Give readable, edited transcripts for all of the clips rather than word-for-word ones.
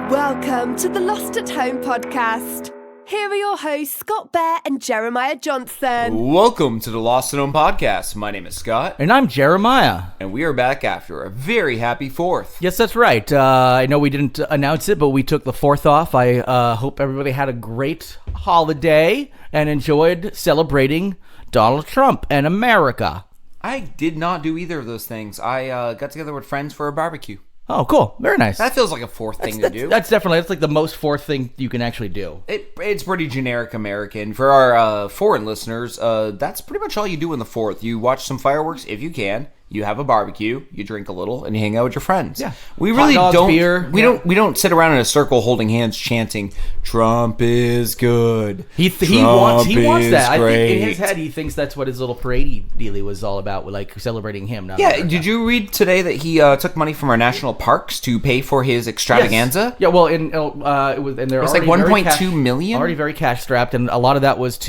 Welcome to the Lost at Home podcast. Here are your hosts, Scott Bear and Jeremiah Johnson. Welcome to the Lost at Home podcast. My name is Scott. And I'm Jeremiah. And we are back after a very happy 4th. Yes, that's right. I know we didn't announce it, but we took the 4th off. I hope everybody had a great holiday and enjoyed celebrating Donald Trump and America. I did not do either of those things. I got together with friends for a barbecue. Oh, cool. Very nice. That feels like a 4th thing to do. That's like the most 4th thing you can actually do. It's pretty generic American. For our foreign listeners, that's pretty much all you do in the 4th. You watch some fireworks if you can. You have a barbecue, you drink a little, and you hang out with your friends. Yeah. We really don't. Beer. We don't sit around in a circle holding hands chanting, "Trump is good." He wants that. Great. I think in his head he thinks that's what his little parade dealie was all about, like celebrating him. Yeah. America. Did you read today that he took money from our national parks to pay for his extravaganza? Yes. Yeah. Well, it was like 1.2 million. Already very cash strapped, and a lot of that was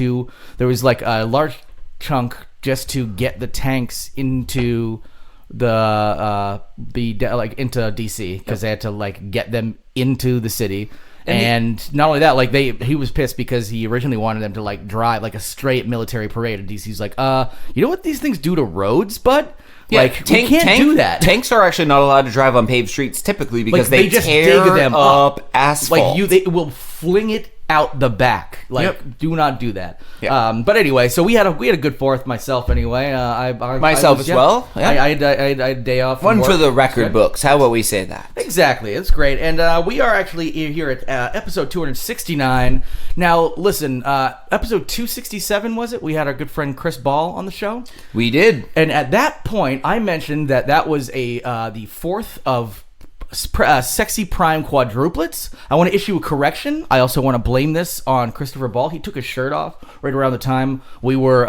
there was like a large chunk just to get the tanks into into DC because they had to like get them into the city. And not only that, like he was pissed because he originally wanted them to like drive like a straight military parade, and DC's like, you know what these things do to roads, bud? Yeah, like we can't do that. Tanks are actually not allowed to drive on paved streets typically because like, they just tear dig them up asphalt. Like they will fling it out the back. Like, do not do that. Yeah. But anyway, so we had a good 4th myself. Anyway, myself as well. Yeah. I had a day off. One for the record books. How about we say that? Exactly. It's great, and we are actually here at episode 269. Now, listen, episode 267 was it? We had our good friend Chris Ball on the show. We did, and at that point, I mentioned that was the 4th of sexy prime quadruplets. I want to issue a correction. I also want to blame this on Christopher Ball. He took his shirt off right around the time we were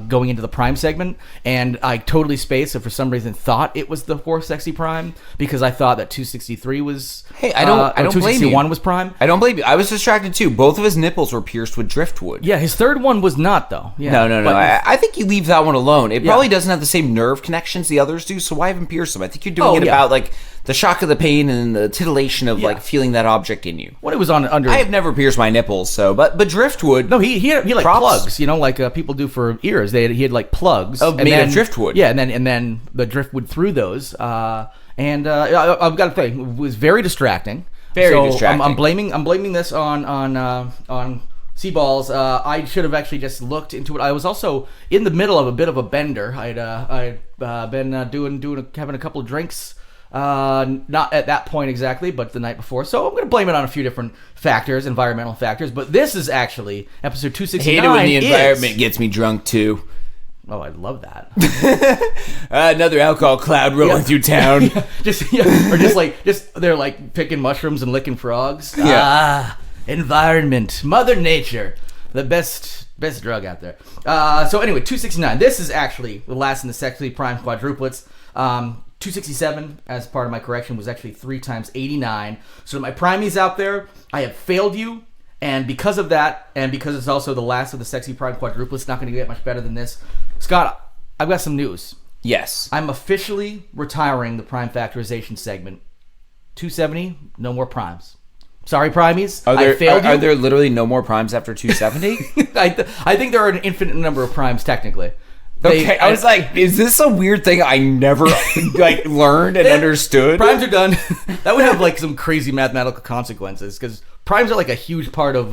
going into the prime segment, and I totally spaced and for some reason thought it was the 4th sexy prime because I thought that 263 was I don't blame you. 261 was prime. I don't blame you. I was distracted too. Both of his nipples were pierced with driftwood. Yeah, his third one was not though. Yeah. No. I think you leave that one alone. It probably doesn't have the same nerve connections the others do, so why even pierce them? I think you're doing about like the shock of the pain and the titillation of like feeling that object in you. When it was under, I have never pierced my nipples, so but driftwood. No, he had like plugs, you know, like people do for ears. He had like plugs made of driftwood. Yeah, and then the driftwood through those. I've got to say, it was very distracting. Distracting. I'm blaming this on Seaballs. I should have actually just looked into it. I was also in the middle of a bit of a bender. I'd been having a couple of drinks. Not at that point exactly, but the night before. So I'm going to blame it on a few different factors, environmental factors. But this is actually episode 269. I hate it when the environment gets me drunk too. Oh, I love that. Another alcohol cloud rolling through town. They're like picking mushrooms and licking frogs. Yeah. Environment, Mother Nature, the best drug out there. So anyway, 269. This is actually the last in the sexy prime quadruplets. 267, as part of my correction, was actually 3 times 89. So my primies out there, I have failed you, and because of that, and because it's also the last of the sexy prime quadruplets, it's not going to get much better than this. Scott, I've got some news. Yes. I'm officially retiring the prime factorization segment. 270, no more primes. Sorry, primies. I failed you. Are there literally no more primes after 270? I think there are an infinite number of primes, technically. I was like, is this a weird thing I never like learned and understood? Primes are done. That would have like some crazy mathematical consequences because primes are like a huge part of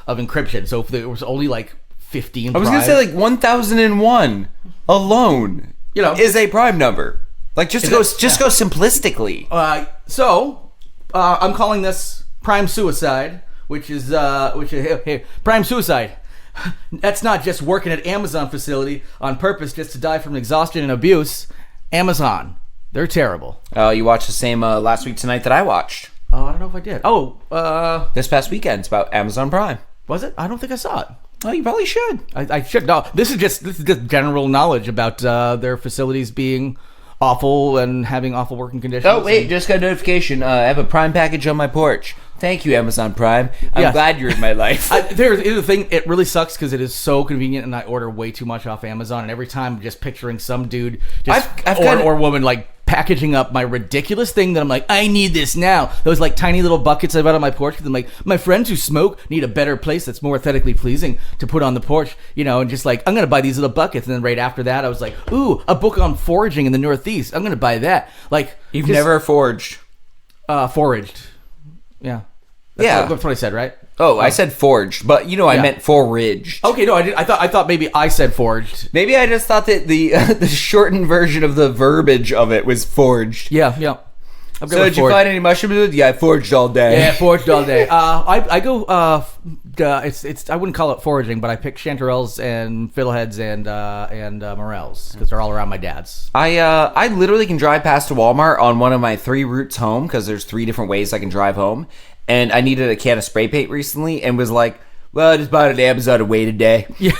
encryption. So if there was only like 15 I was going to say like 1001 alone, is a prime number. Like just go simplistically. I'm calling this prime suicide, which is prime suicide. That's not just working at Amazon facility on purpose just to die from exhaustion and abuse. Amazon, they're terrible. You watched the same last week tonight that I watched. Oh, I don't know if I did. This past weekend, it's about Amazon Prime. Was it? I don't think I saw it. Oh, you probably should. I should. No, this is just general knowledge about their facilities being awful and having awful working conditions. Oh, wait, just got a notification. I have a Prime package on my porch. Thank you, Amazon Prime. I'm glad you're in my life. Here's the thing. It really sucks because it is so convenient, and I order way too much off Amazon. And every time, I'm just picturing some dude or woman like packaging up my ridiculous thing that I'm like, I need this now. Those like tiny little buckets I've got on my porch because I'm like, my friends who smoke need a better place that's more aesthetically pleasing to put on the porch, and just like, I'm going to buy these little buckets. And then right after that, I was like, ooh, a book on foraging in the Northeast. I'm going to buy that. Like, you've never foraged. Foraged. Yeah. That's what I said, right? Oh, I said forged, but I meant foraged. Okay, no, I didn't. I thought maybe I said forged. Maybe I just thought that the the shortened version of the verbiage of it was forged. Yeah. So did you find any mushrooms? Yeah, I foraged all day. Yeah, foraged all day. I go. It's I wouldn't call it foraging, but I pick chanterelles and fiddleheads and morels because they're all around my dad's. I literally can drive past a Walmart on one of my 3 routes home because there's 3 different ways I can drive home. And I needed a can of spray paint recently and was like, well, I just bought it at Amazon and waited a day. Yeah.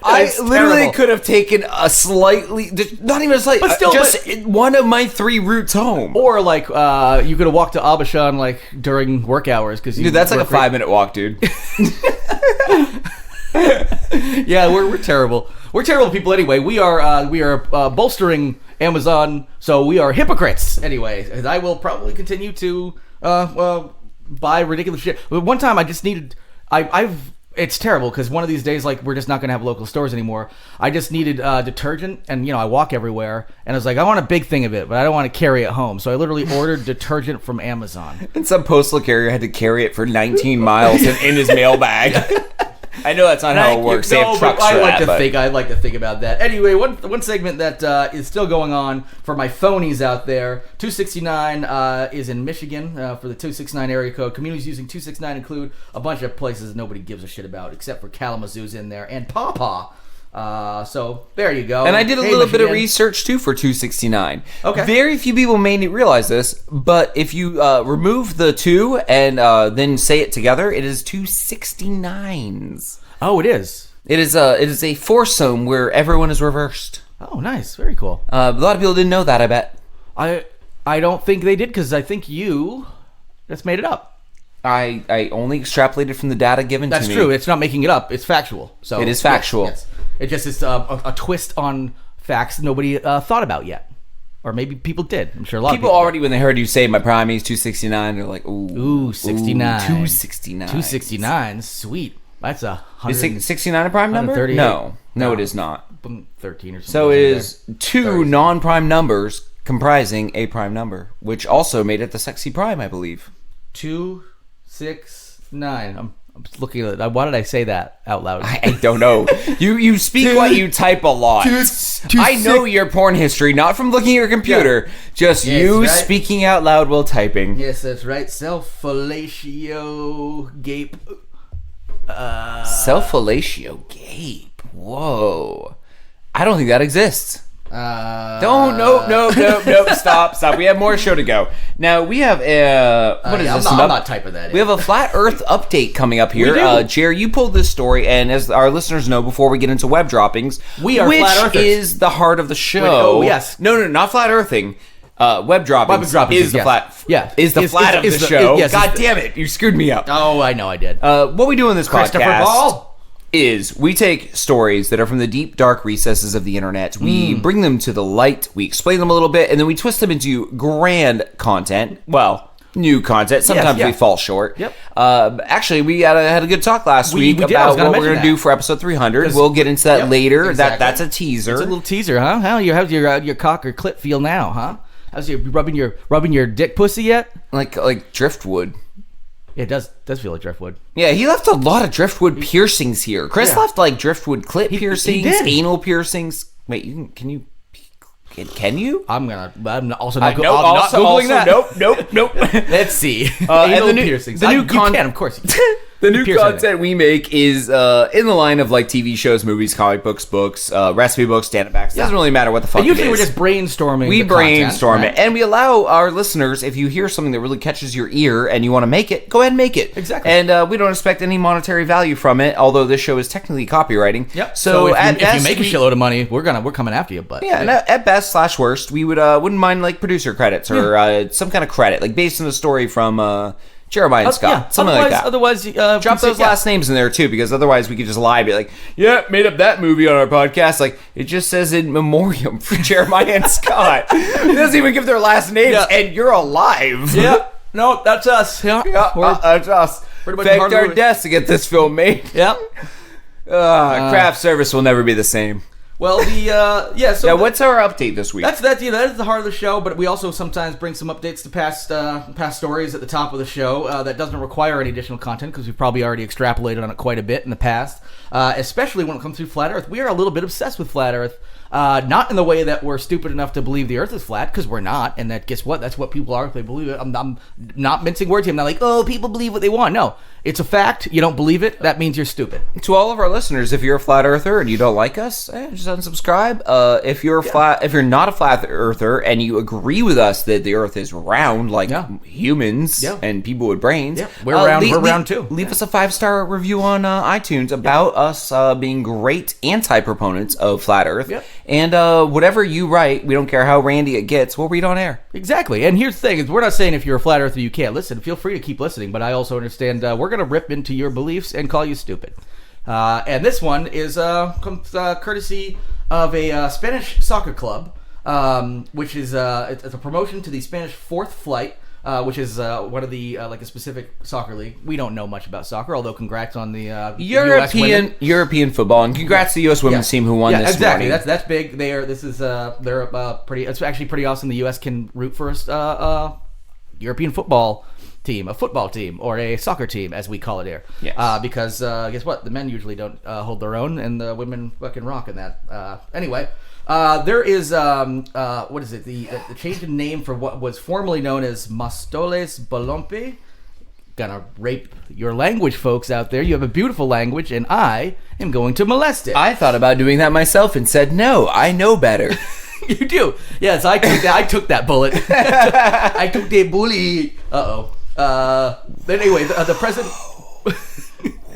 I literally could have taken a slightly, not even a slight, but still, one of my 3 routes home. Or like, you could have walked to Abashan like during work hours. Dude, that's like a 5-minute walk, dude. Yeah, we're terrible. We're terrible people anyway. We are bolstering Amazon, so we are hypocrites anyway. And I will probably continue to, buy ridiculous shit. One time I just needed it's terrible because one of these days like we're just not gonna have local stores anymore. I just needed detergent and I walk everywhere and I was like, I want a big thing of it, but I don't want to carry it home, so I literally ordered detergent from Amazon. And some postal carrier had to carry it for 19 miles in his mailbag. I know that's not how it works. They have trucks for that. I like to think about that. Anyway, one segment that is still going on for my phonies out there. 269 is in Michigan for the 269 area code. Communities using 269 include a bunch of places nobody gives a shit about, except for Kalamazoo's in there and Pawpaw. So there you go. And I did a little bit of research too for 269. Okay. Very few people may realize this, but if you remove the 2 and then say it together, it is 269s. Oh, it is. It is a foursome where everyone is reversed. Oh, nice. Very cool. A lot of people didn't know that, I bet. I don't think they did because I think you just made it up. I only extrapolated from the data given to me. That's true. It's not making it up. It's factual. So it is factual. Yes. It just is a twist on facts nobody thought about yet. Or maybe people did. I'm sure a lot of people already, when they heard you say my prime is 269, they're like, ooh, 69. 269. 269. Sweet. That's Is 69 a prime number? No, it is not. 13 or something. So it is 2 non-prime numbers comprising a prime number, which also made it the sexy prime, I believe. 269. I'm looking at it. Why did I say that out loud? I don't know. You speak what you type a lot. I know your porn history, not from looking at your computer. Just speaking out loud while typing. Yes, that's right. Self-fellatio gape. Self-fellatio gape. Whoa. I don't think that exists. Nope. Stop. We have more show to go. Now we have what is this? I'm not typing that in. We have a flat Earth update coming up here. Jerry, you pulled this story, and as our listeners know, before we get into web droppings, we are flat earthers. Which is the heart of the show. Yes. No, not flat earthing. Web droppings is the flat. Yeah, is the flat of the show. God damn it, you screwed me up. Oh, I know I did. What we do in this Christopher podcast Ball? Is we take stories that are from the deep, dark recesses of the internet. We bring them to the light. We explain them a little bit, and then we twist them into grand content. Well, new content. Sometimes we fall short. Yep. Actually, we had a good talk last week about what we're going to do for episode 300. We'll get into that later. Exactly. That's a teaser. It's a little teaser, huh? How's your cock or clit feel now, huh? How's you rubbing your dick pussy yet? Like driftwood. It does feel like driftwood. Yeah, he left a lot of driftwood piercings here. Chris left like driftwood clit piercings, anal piercings. Wait, can you? I'm also not Googling that. Nope. Let's see. Anal piercings. The new you can, of course. The new content we make is in the line of like TV shows, movies, comic books, recipe books, stand-up acts. Doesn't really matter what the fuck it is. Usually we're just brainstorming. We brainstorm it, and we allow our listeners, if you hear something that really catches your ear and you want to make it, go ahead and make it. Exactly. And we don't expect any monetary value from it, although this show is technically copywriting. Yep. So if you make a shitload of money, we're coming after you. But and at best / worst, we wouldn't mind like producer credits or some kind of credit, like based on a story from Jeremiah and Scott. Something like that. Otherwise, drop those last names in there too, because otherwise we could just lie and be like, yeah, made up that movie on our podcast. Like, it just says in memoriam for Jeremiah and Scott. It doesn't even give their last names, and you're alive. Yeah. No, that's us. Yeah. That's us. Faked our deaths to get this film made. Yep. Craft service will never be the same. Well, what's our update this week? That is the heart of the show, but we also sometimes bring some updates to past stories at the top of the show that doesn't require any additional content because we've probably already extrapolated on it quite a bit in the past, especially when it comes to Flat Earth. We are a little bit obsessed with Flat Earth. Not in the way that we're stupid enough to believe the Earth is flat, because we're not, and that, guess what? That's what people are if they believe it. I'm not mincing words here. I'm not like, oh, people believe what they want. No, it's a fact. You don't believe it, that means you're stupid. To all of our listeners, if you're a flat earther and you don't like us, just unsubscribe. If you're not a flat earther and you agree with us that the Earth is round, like humans and people with brains, we're round too. Leave us a 5-star review on iTunes about us being great anti-proponents of flat Earth. Yep. And whatever you write, we don't care how randy it gets, we'll read on air. Exactly. And here's the thing, is we're not saying if you're a flat earther you can't listen. Feel free to keep listening, but I also understand we're going to rip into your beliefs and call you stupid. And this one is courtesy of a Spanish soccer club, which is it's a promotion to the Spanish Fourth Flight, which is one of the like a specific soccer league. We don't know much about soccer, although congrats on the European football, and congrats to the U.S. women's team who won this morning. That's big. They're pretty. It's actually pretty awesome. The U.S. can root for a European football team, a football team, or a soccer team, as we call it here. Yes. Because guess what? The men usually don't hold their own, and the women fucking rock in that. Anyway. There is what is it? The change in name for what was formerly known as Mostoles Balompi. Gonna rape your language, folks out there. You have a beautiful language, and I am going to molest it. I thought about doing that myself and said, no, I know better. You do? Yes, I took that bullet. I took the bully. But anyway, the president.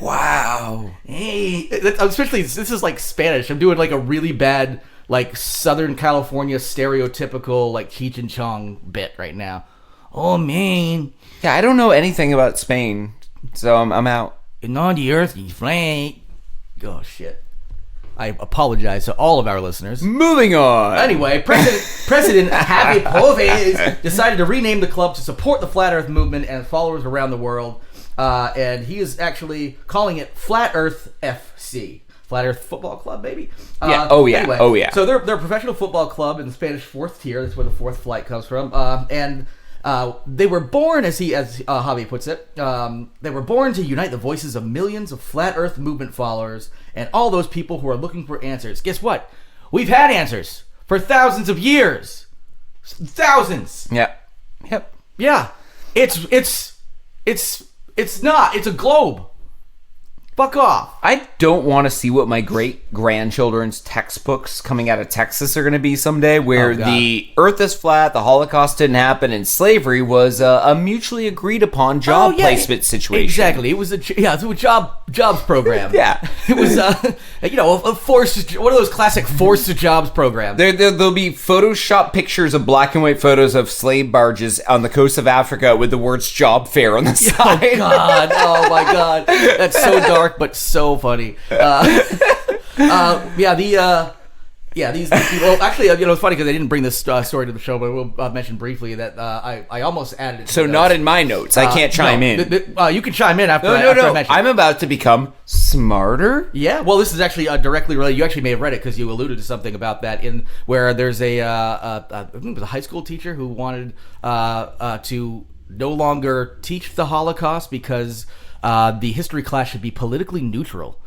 Wow. Hey, especially this is like Spanish. I'm doing like a really bad, like Southern California stereotypical like Cheech and Chong bit right now. Oh man. Yeah, I don't know anything about Spain, so I'm out. And on the earth is flat. Oh shit. I apologize to all of our listeners. Moving on. Anyway, President Javi Poves decided to rename the club to support the Flat Earth movement and followers around the world. And he is actually calling it Flat Earth FC. Flat Earth Football Club, baby. Yeah. Anyway, So they're a professional football club in the Spanish fourth tier. That's where the fourth flight comes from. And they were born, as Javi puts it, they were born to unite the voices of millions of Flat Earth movement followers and all those people who are looking for answers. Guess what? We've had answers for thousands of years. Thousands. Yeah. Yep. Yeah. It's not. It's a globe. Fuck off. I don't want to see what my great-grandchildren's textbooks coming out of Texas are going to be someday, where the Earth is flat, the Holocaust didn't happen, and slavery was a mutually agreed-upon job placement situation. Exactly. It was a jobs program. Yeah. It was, a forced, one of those classic forced jobs programs. There'll be Photoshop pictures of black and white photos of slave barges on the coast of Africa with the words job fair on the side. Oh, God. Oh, my God. That's so dark. But so funny. These people. Actually, it's funny because I didn't bring this story to the show, but we'll mention briefly that I almost added it. So not in my notes. I can't chime in. You can chime in after. No. I mention I'm about to become smarter. Yeah. Well, this is actually directly related. You actually may have read it because you alluded to something about that in where there's I think it was a high school teacher who wanted to no longer teach the Holocaust because the history class should be politically neutral.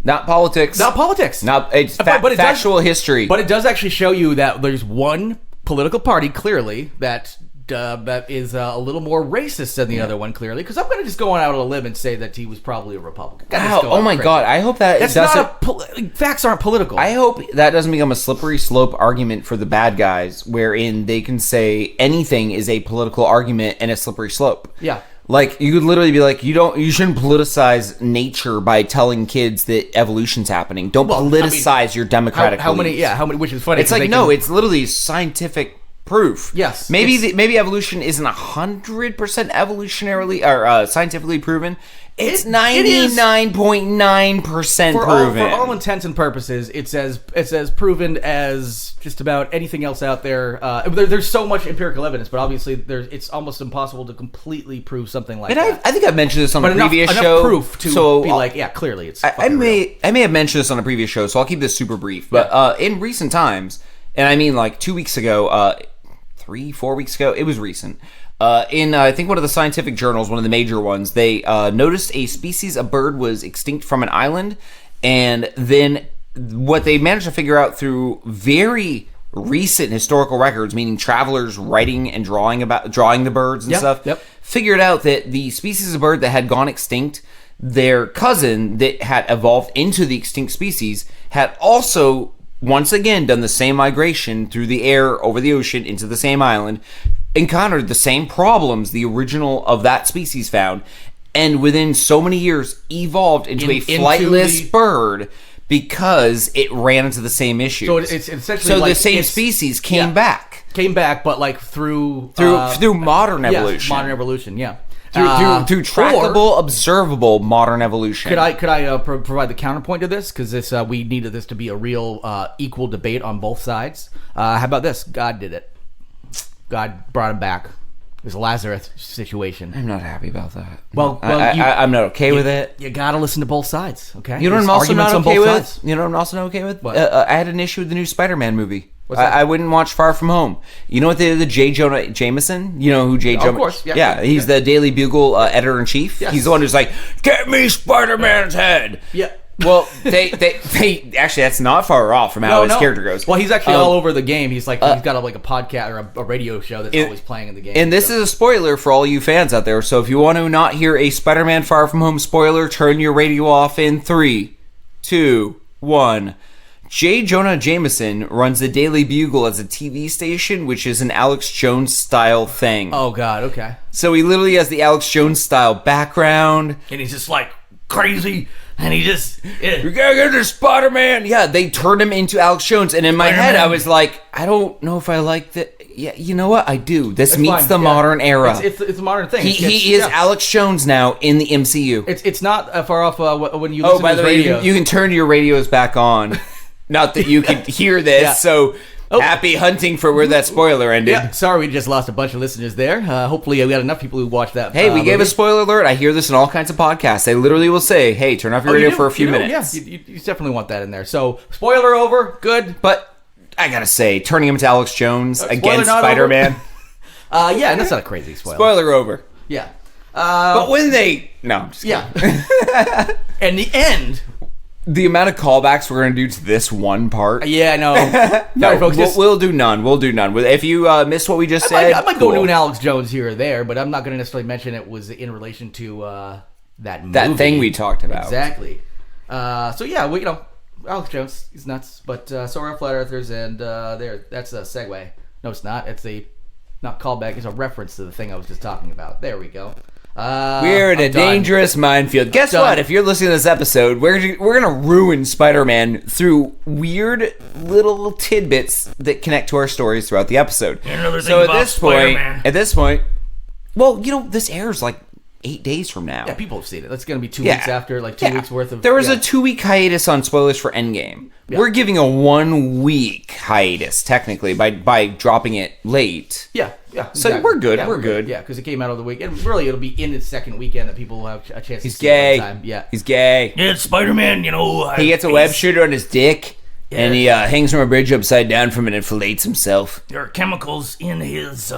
Not politics. It's factual history. But it does actually show you that there's one political party, clearly, that is a little more racist than the other one, clearly. Because I'm going to just go out on a limb and say that he was probably a Republican. Wow, oh my God. I hope that facts aren't political. I hope that doesn't become a slippery slope argument for the bad guys, wherein they can say anything is a political argument and a slippery slope. Yeah. Like, you could literally be like, you shouldn't politicize nature by telling kids that evolution's happening. Don't politicize your democratic beliefs. How many, which is funny. It's like, no, it's literally scientific proof. Yes. Maybe evolution isn't 100% evolutionarily or scientifically proven. It's 99.9% proven. For all intents and purposes, it's as proven as just about anything else out there. There's so much empirical evidence, but obviously it's almost impossible to completely prove something like that. I think I've mentioned this on a previous enough show. Proof to be like, yeah, clearly it's. I may have mentioned this on a previous show, so I'll keep this super brief. But in recent times, and I mean like 2 weeks ago, 3-4 weeks ago, it was recent. In I think one of the scientific journals, one of the major ones, they noticed a species of bird was extinct from an island, and then what they managed to figure out through very recent historical records, meaning travelers writing and drawing the birds and stuff, figured out that the species of bird that had gone extinct, their cousin that had evolved into the extinct species, had also once again done the same migration through the air over the ocean into the same island, encountered the same problems the original of that species found, and within so many years evolved into a flightless bird because it ran into the same issues. So it's essentially the same species came back, but like through modern evolution. Yes, modern evolution, yeah. Through trackable, observable modern evolution. Could I provide the counterpoint to this? Because we needed this to be a real equal debate on both sides. How about this? God did it. God brought him back. It was a Lazarus situation. I'm not happy about that. Well, I'm not okay with it. You gotta listen to both sides, okay? You know what I'm also not okay with? You know what I'm also not okay with? What? I had an issue with the new Spider-Man movie. I wouldn't watch Far From Home. You know what the J. Jonah Jameson? You know who J. Jonah? Of course, yeah. He's the Daily Bugle editor-in-chief. Yes. He's the one who's like, get me Spider-Man's head. Yeah. Well, they actually, that's not far off from how his character goes. Well, he's actually all over the game. He's like he's got a podcast or a radio show that's always playing in the game. And this is a spoiler for all you fans out there. So if you want to not hear a Spider-Man Far From Home spoiler, turn your radio off in 3, 2, 1. J. Jonah Jameson runs the Daily Bugle as a TV station, which is an Alex Jones style thing. Oh God, okay. So he literally has the Alex Jones style background, and he's just like crazy. And he just... You gotta get this Spider-Man! Yeah, they turned him into Alex Jones. And in my head, I was like, I don't know if I like that. Yeah, you know what? I do. This meets the modern era. It's a modern thing. He is Alex Jones now in the MCU. It's not far off when you listen to his radio. You can turn your radios back on. Not that you can hear this, so... Happy hunting for where that spoiler ended. Yeah, sorry, we just lost a bunch of listeners there. Hopefully, we got enough people who watched that. Hey, we gave a spoiler alert. I hear this in all kinds of podcasts. They literally will say, hey, turn off your radio for a few minutes. Yeah, you definitely want that in there. So, spoiler over, good. But I gotta say, turning him to Alex Jones against Spider-Man. Yeah, and that's not a crazy spoiler. Spoiler over. Yeah. But when they... No, I'm just kidding. Yeah. And the end... The amount of callbacks we're going to do to this one part. Yeah, no. No, folks, we'll do none. We'll do none. If you missed what we just said... I might go to an Alex Jones here or there, but I'm not going to necessarily mention it was in relation to that movie. That thing we talked about. Exactly. So, yeah, Alex Jones, he's nuts. But so are Flat Earthers, and that's a segue. No, it's not. It's not callback. It's a reference to the thing I was just talking about. There we go. We're in a dangerous minefield. Guess what? If you're listening to this episode, we're gonna ruin Spider-Man through weird little tidbits that connect to our stories throughout the episode. So at this point, well, this airs like 8 days from now. Yeah, people have seen it. That's gonna be 2 weeks after, like 2 weeks worth of. There was a 2-week hiatus on spoilers for Endgame. Yeah. We're giving a 1-week hiatus technically by dropping it late. Yeah. So exactly. We're good. Yeah, we're good. Yeah, because it came out of the week, and really it'll be in its second weekend that people will have a chance to see gay. it one time. Yeah, he's gay. Yeah, it's Spider-Man. He gets a web shooter on his dick, and he hangs from a bridge upside down from it and fillets himself. There are chemicals in his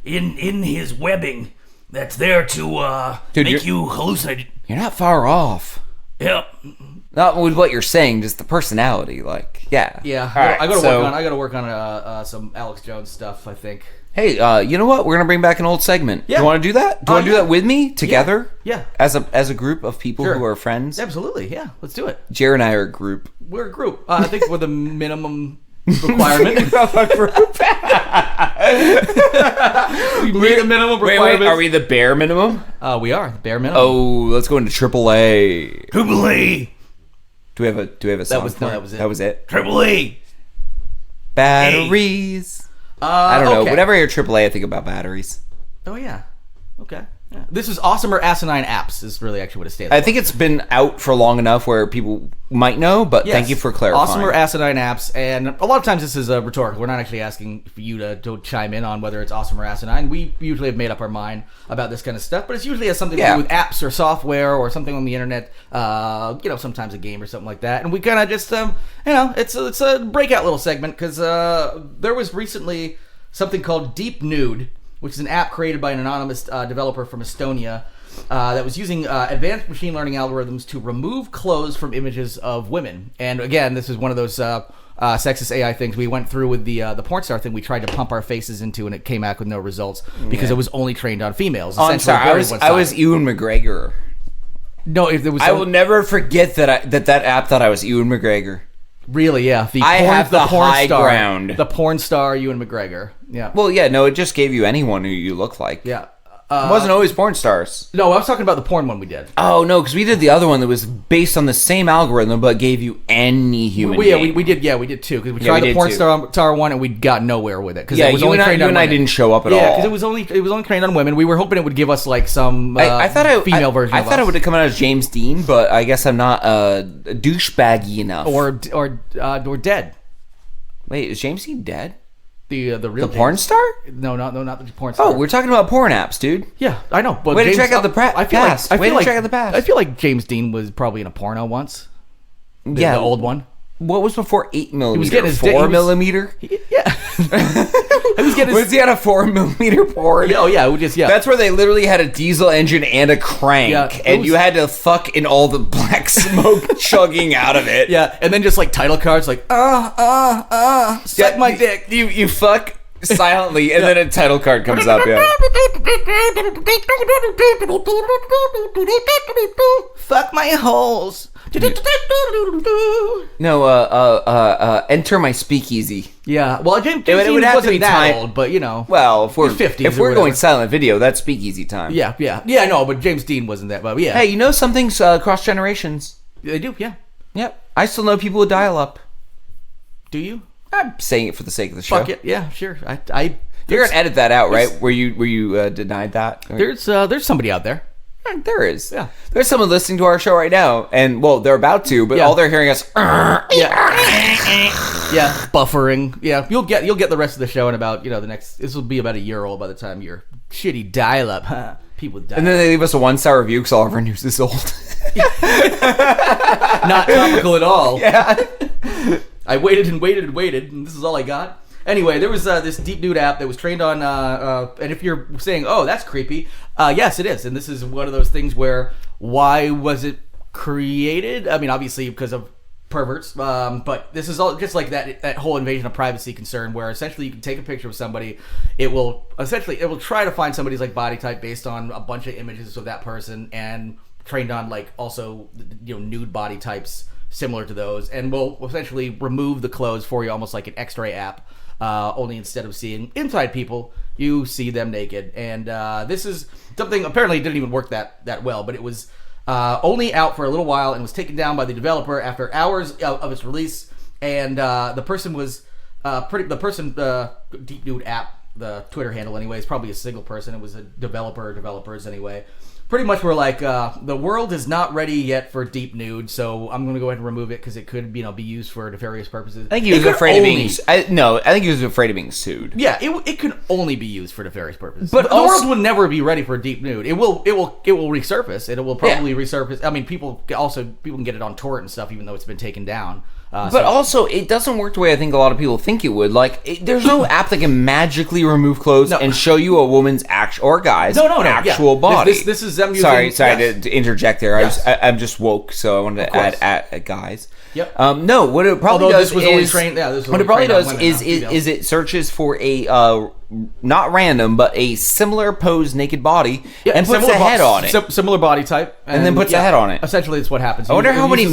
in his webbing that's there to make you hallucinate. You're not far off. Yep. Not with what you're saying, just the personality. Yeah. I gotta work on some Alex Jones stuff, I think. Hey, you know what? We're gonna bring back an old segment. Yeah. You want to do that? Do you want to do that with me together? Yeah. As a group of people who are friends. Absolutely. Yeah. Let's do it. Jared and I are a group. We're a group. I think we're the minimum requirement. We meet a minimum requirement. Wait, are we the bare minimum? We are the bare minimum. Oh, let's go into AAA. AAA. Do we have a song? That was it. That was it. AAA. Batteries. I don't know. Whenever I hear AAA, I think about batteries. Oh, yeah. Okay. Yeah. This is Awesome or Asinine Apps is really actually what it stands for. I think it's been out for long enough where people might know, but thank you for clarifying. Awesome or Asinine Apps, and a lot of times this is rhetorical. We're not actually asking for you to chime in on whether it's awesome or asinine. We usually have made up our mind about this kind of stuff, but it's usually has something to do with apps or software or something on the internet, sometimes a game or something like that. And we kind of just, it's a breakout little segment because there was recently something called DeepNude, which is an app created by an anonymous developer from Estonia that was using advanced machine learning algorithms to remove clothes from images of women. And again, this is one of those sexist AI things we went through with the porn star thing we tried to pump our faces into, and it came back with no results because it was only trained on females. Oh, I'm sorry. I was Ewan McGregor. No, if there was, I will never forget that app thought I was Ewan McGregor. Really, yeah. The high ground. The porn star Ewan McGregor. Yeah. Well, yeah, no, it just gave you anyone who you look like. Yeah. It wasn't always porn stars. No, I was talking about the porn one we did. Oh, no, because we did the other one that was based on the same algorithm but gave you any human being. We did two. Because we tried the porn star one and we got nowhere with it. Cause it was you and I didn't show up at all. Yeah, because it was only trained on women. We were hoping it would give us like some female version of us. I thought it would have come out as James Dean, but I guess I'm not douchebaggy enough. Or dead. Wait, is James Dean dead? The real porn star? No, not the porn star. Oh, we're talking about porn apps, dude. Yeah, I know. But way to check out the past. Way to check out the past. I feel like James Dean was probably in a porno once. The old one. What was before 8mm? He was getting his 4mm? Yeah. Was he on a 4mm porn? Oh yeah, That's where they literally had a diesel engine and a crank, and you had to fuck in all the black smoke chugging out of it. Yeah, and then just like title cards, like suck my dick. You fuck silently, and then a title card comes up. Yeah. Fuck my holes. No, enter my speakeasy. Yeah, well, James Dean wasn't that old, but you know. Well, if we're 50s, if we're going silent video, that's speakeasy time. Yeah, I know, but James Dean wasn't that. But yeah. Hey, you know something's cross generations. They do, yeah. Yep, I still know people with dial-up. Do you? I'm saying it for the sake of the show. Fuck it, yeah, sure. You're gonna edit that out, right? Where you denied that? There's somebody out there. There is. Yeah. There's someone listening to our show right now, and well, they're about to, but all they're hearing is buffering. Yeah, you'll get the rest of the show in about the next. This will be about a year old by the time your shitty dial-up. Huh? People die. And then they leave us a 1-star review because all of our news is old. Not topical at all. Yeah. I waited, and this is all I got. Anyway, there was this DeepNude app that was trained on, and if you're saying, oh, that's creepy, yes, it is. And this is one of those things where, why was it created? I mean, obviously because of perverts, but this is all just like that whole invasion of privacy concern where essentially you can take a picture of somebody, it will try to find somebody's like body type based on a bunch of images of that person and trained on like also nude body types similar to those, and will essentially remove the clothes for you almost like an X-ray app. Only instead of seeing inside people, you see them naked. And this is something apparently didn't even work that well, but it was only out for a little while and was taken down by the developer after hours of its release. And the person was DeepNude app, the Twitter handle anyway, is probably a single person. It was a developers anyway. Pretty much we're like, the world is not ready yet for DeepNude, so I'm going to go ahead and remove it because it could, be used for nefarious purposes. I think he was afraid of being. I think he was afraid of being sued. Yeah, it can only be used for nefarious purposes. But the world will never be ready for DeepNude. It will resurface. It will probably resurface. I mean, people can get it on torrent and stuff, even though it's been taken down. But also, it doesn't work the way I think a lot of people think it would. Like, there's no app that can magically remove clothes and show you a woman's actual body. This is them using... Sorry to interject there. Yes. I'm just woke, so I wanted to add guys. Yep. No, what it probably does is it searches for a not random, but a similar posed naked body and puts a head on it. Similar body type, and then puts a head on it. Essentially, it's what happens. I wonder how many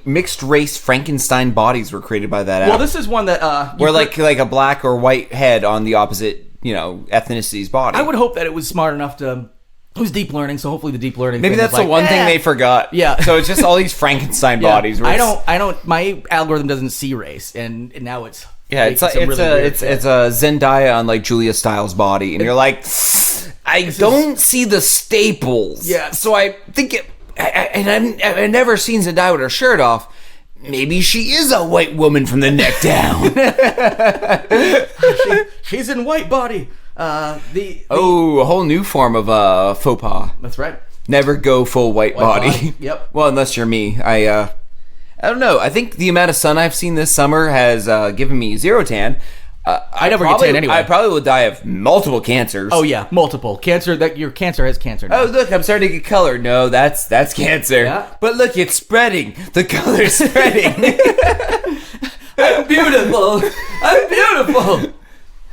mixed race Frankenstein bodies were created by that app. Well, this is one that where like a black or white head on the opposite ethnicity's body. I would hope that it was smart enough to. It was deep learning, so hopefully the deep learning. Maybe that's the one thing they forgot. Yeah. So it's just all these Frankenstein bodies. I don't. My algorithm doesn't see race, and now it's Yeah, it's like it's a Zendaya on like Julia Stiles' body, and you're like, I don't see the staples. Yeah. So I think I've never seen Zendaya with her shirt off. Maybe she is a white woman from the neck down. She's in white body. A whole new form of faux pas. That's right. Never go full white body. Yep. Well, unless you're me. I don't know. I think the amount of sun I've seen this summer has given me zero tan. I never get tan anyway. I probably will die of multiple cancers. Oh yeah, multiple cancer. That your cancer has cancer now. Oh look, I'm starting to get color. No, that's cancer. Yeah. But look, it's spreading. The color's spreading. I'm beautiful. I'm beautiful.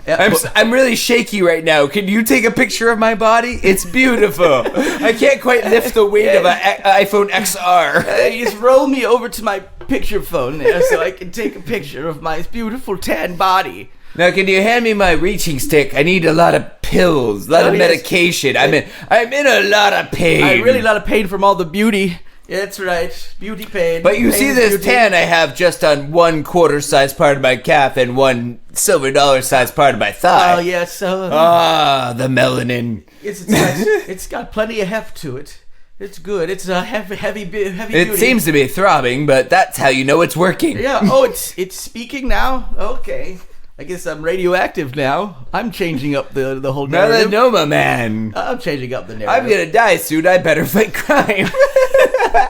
Yeah, I'm really shaky right now. Can you take a picture of my body? It's beautiful. I can't quite lift the weight of an iPhone XR. You just roll me over to my picture phone there so I can take a picture of my beautiful tan body. Now, can you hand me my reaching stick? I need a lot of pills, a lot of medication. I'm in a lot of pain. I'm really a lot of pain from all the beauty. Yeah, that's right. Beauty pain. But you pain see this beauty. tan I have just on 1/4 size part of my calf and one silver dollar size part of my thigh. Oh, yeah, so... the melanin. It's got plenty of heft to it. It's good. It's a heavy beauty. It seems to be throbbing, but that's how you know it's working. Yeah. Oh, it's speaking now? Okay. I guess I'm radioactive now. I'm changing up the whole narrative. Melanoma, man. I'm changing up the narrative. I'm gonna die soon. I better fight crime.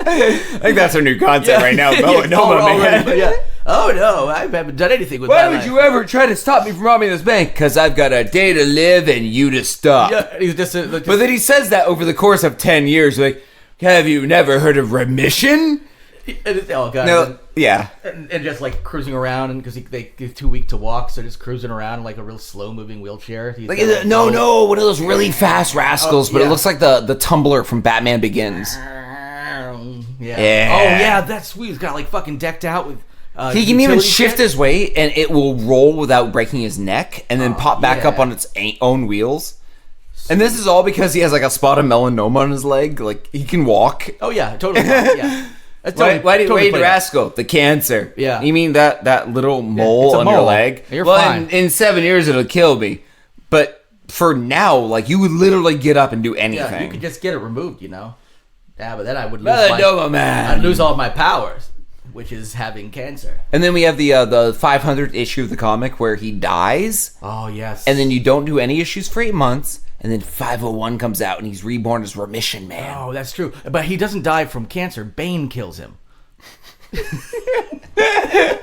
I think that's our new concept right now. Melanoma, man. Yeah. Oh no, I haven't done anything with that. Why would you ever try to stop me from robbing this bank? Because I've got a day to live and you to stop. Yeah, he's just. But then he says that over the course of 10 years. Like, have you never heard of remission? Oh god. No. Yeah. And just like cruising around, and because they're too weak to walk, so just cruising around in like a real slow moving wheelchair. Like, no, one of those really fast rascals, but it looks like the tumbler from Batman Begins. Yeah. Oh yeah, that's sweet. He's got like fucking decked out with. He can even shift his weight, and it will roll without breaking his neck, and then pop back up on its own wheels. And this is all because he has like a spot of melanoma on his leg. Like, he can walk. Oh yeah, totally. Yeah. Wade Rascal, the cancer. Yeah. You mean that little mole on your leg? You're fine. In 7 years it'll kill me. But for now, like, you would literally get up and do anything. Yeah, you could just get it removed, you know. Yeah, but then I would lose I'd lose all of my powers, which is having cancer. And then we have the 500th issue of the comic where he dies. Oh yes. And then you don't do any issues for 8 months. And then 501 comes out, and he's reborn as Remission Man. Oh, that's true. But he doesn't die from cancer. Bane kills him. I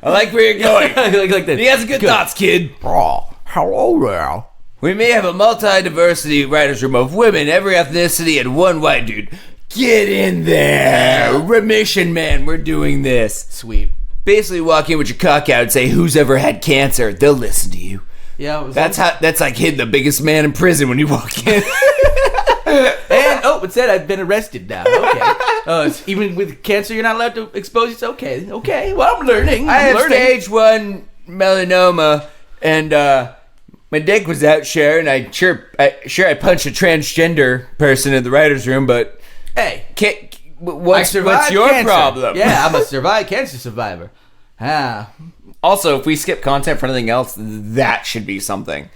like where you're going. like that. He has good thoughts, kid. Oh, hello there. We may have a multi-diversity writer's room of women, every ethnicity, and one white dude. Get in there. Remission Man, we're doing this. Sweet. Basically walk in with your cock out and say, who's ever had cancer? They'll listen to you. Yeah, that's like hitting the biggest man in prison when you walk in. And it said I've been arrested now. Okay. Even with cancer, you're not allowed to expose yourself. Okay. Well, I'm learning. I have stage 1 melanoma, and my dick was out, and I punched a transgender person in the writers' room. But hey, what's your problem? Yeah, I'm a cancer survivor. Also, if we skip content for anything else, that should be something.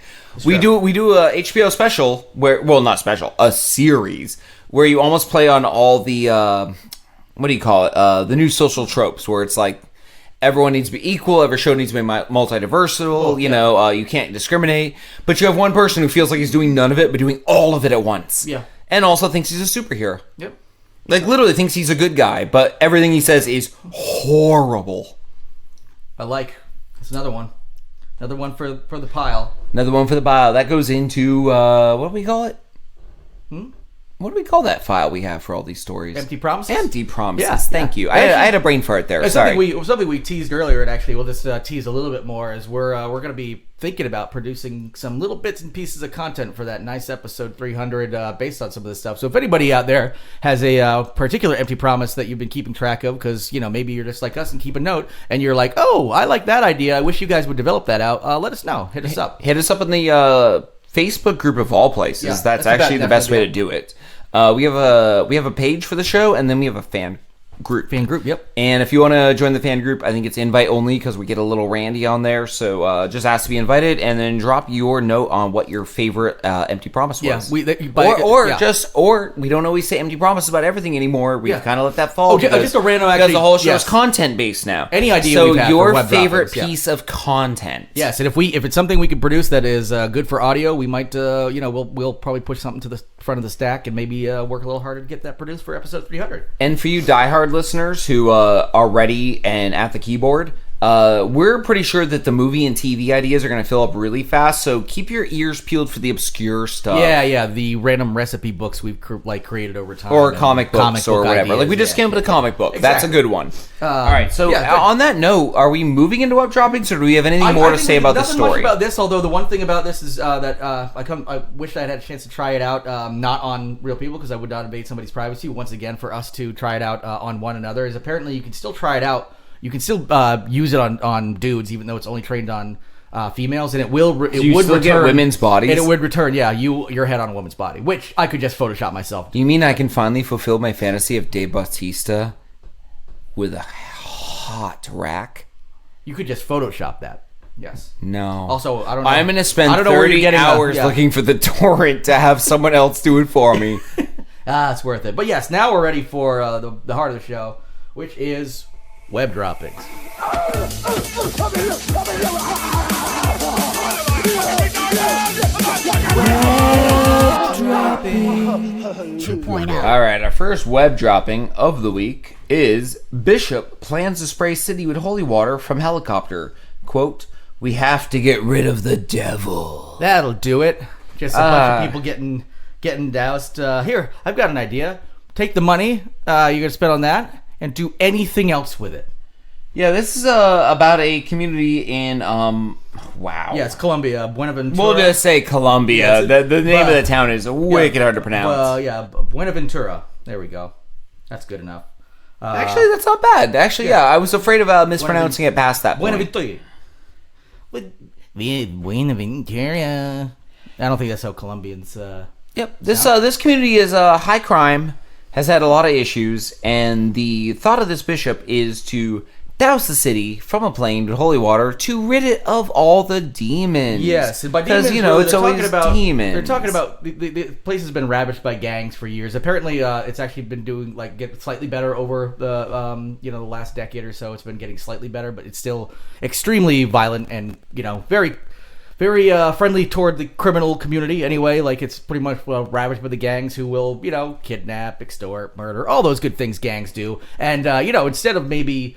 We do a HBO special a series where you almost play on all the what do you call it? The new social tropes where it's like everyone needs to be equal, every show needs to be multidiversal. You can't discriminate, but you have one person who feels like he's doing none of it, but doing all of it at once. Yeah, and also thinks he's a superhero. Yep, like literally thinks he's a good guy, but everything he says is horrible. It's another one. Another one for the pile. Another one for the pile. That goes into, what do we call it? What do we call that file we have for all these stories? Empty Promises? Empty Promises. Yeah, Thank you. I had a brain fart there. Sorry. Something we teased earlier, and actually we'll just tease a little bit more, is we're going to be thinking about producing some little bits and pieces of content for that nice episode 300 based on some of this stuff. So if anybody out there has a particular empty promise that you've been keeping track of, because maybe you're just like us and keep a note, and you're like, oh, I like that idea. I wish you guys would develop that out. Let us know. Hit us up. Hit us up in the Facebook group of all places. Yeah, that's actually the best way to do it. We have a page for the show, and then we have a fan group. Fan group, yep. And if you want to join the fan group, I think it's invite only because we get a little randy on there. So just ask to be invited, and then drop your note on what your favorite empty promise was. Yeah, or we don't always say empty promises about everything anymore. We've kind of let that fall. Just a random. Because the whole show is content based now. Any idea? So we've had your for web favorite droppings, piece of content. Yes, and if it's something we could produce that is good for audio, we might we'll probably push something to the front of the stack and maybe work a little harder to get that produced for episode 300. And for you diehard listeners who are ready and at the keyboard, we're pretty sure that the movie and TV ideas are going to fill up really fast, so keep your ears peeled for the obscure stuff. Yeah, the random recipe books we've created over time. Or comic books or whatever. Ideas, like we just came up with a comic book. Exactly. That's a good one. All right, so on that note, are we moving into web droppings, or do we have anything more to say about the story? Nothing much about this, although the one thing about this is that I wish I had a chance to try it out, not on real people, because I would not invade somebody's privacy. Once again, for us to try it out on one another, is apparently you can still try it out. You can still use it on dudes, even though it's only trained on females, and it would return get women's bodies. And it would return, your head on a woman's body, which I could just Photoshop myself. You mean I can finally fulfill my fantasy of Dave Bautista with a hot rack? You could just Photoshop that. Yes. No. Also, I don't know. I'm going to spend 30 hours looking for the torrent to have someone else do it for me. It's worth it. But yes, now we're ready for the heart of the show, which is web droppings. All right, our first web dropping of the week is Bishop plans to spray city with holy water from helicopter. Quote, "We have to get rid of the devil." That'll do it. Just a bunch of people getting doused. Here, I've got an idea. Take the money you're going to spend on that and do anything else with it. Yeah, this is about a community in, wow. Yeah, it's Colombia, Buenaventura. We'll just say Colombia. Yeah, the name of the town is wicked hard to pronounce. Buenaventura. There we go. That's good enough. Actually, that's not bad. Actually, I was afraid of mispronouncing it past that point. Buenaventura. Buenaventura. I don't think that's how Colombians... Yep. This community is high crime, has had a lot of issues, and the thought of this bishop is to douse the city from a plane with holy water to rid it of all the demons. Yes, and by demons, it's always demons. They're talking about the place has been ravaged by gangs for years. Apparently, it's actually been doing get slightly better over the the last decade or so. It's been getting slightly better, but it's still extremely violent and very. Very friendly toward the criminal community anyway. Like, it's pretty much ravaged by the gangs who will, kidnap, extort, murder, all those good things gangs do. And, instead of maybe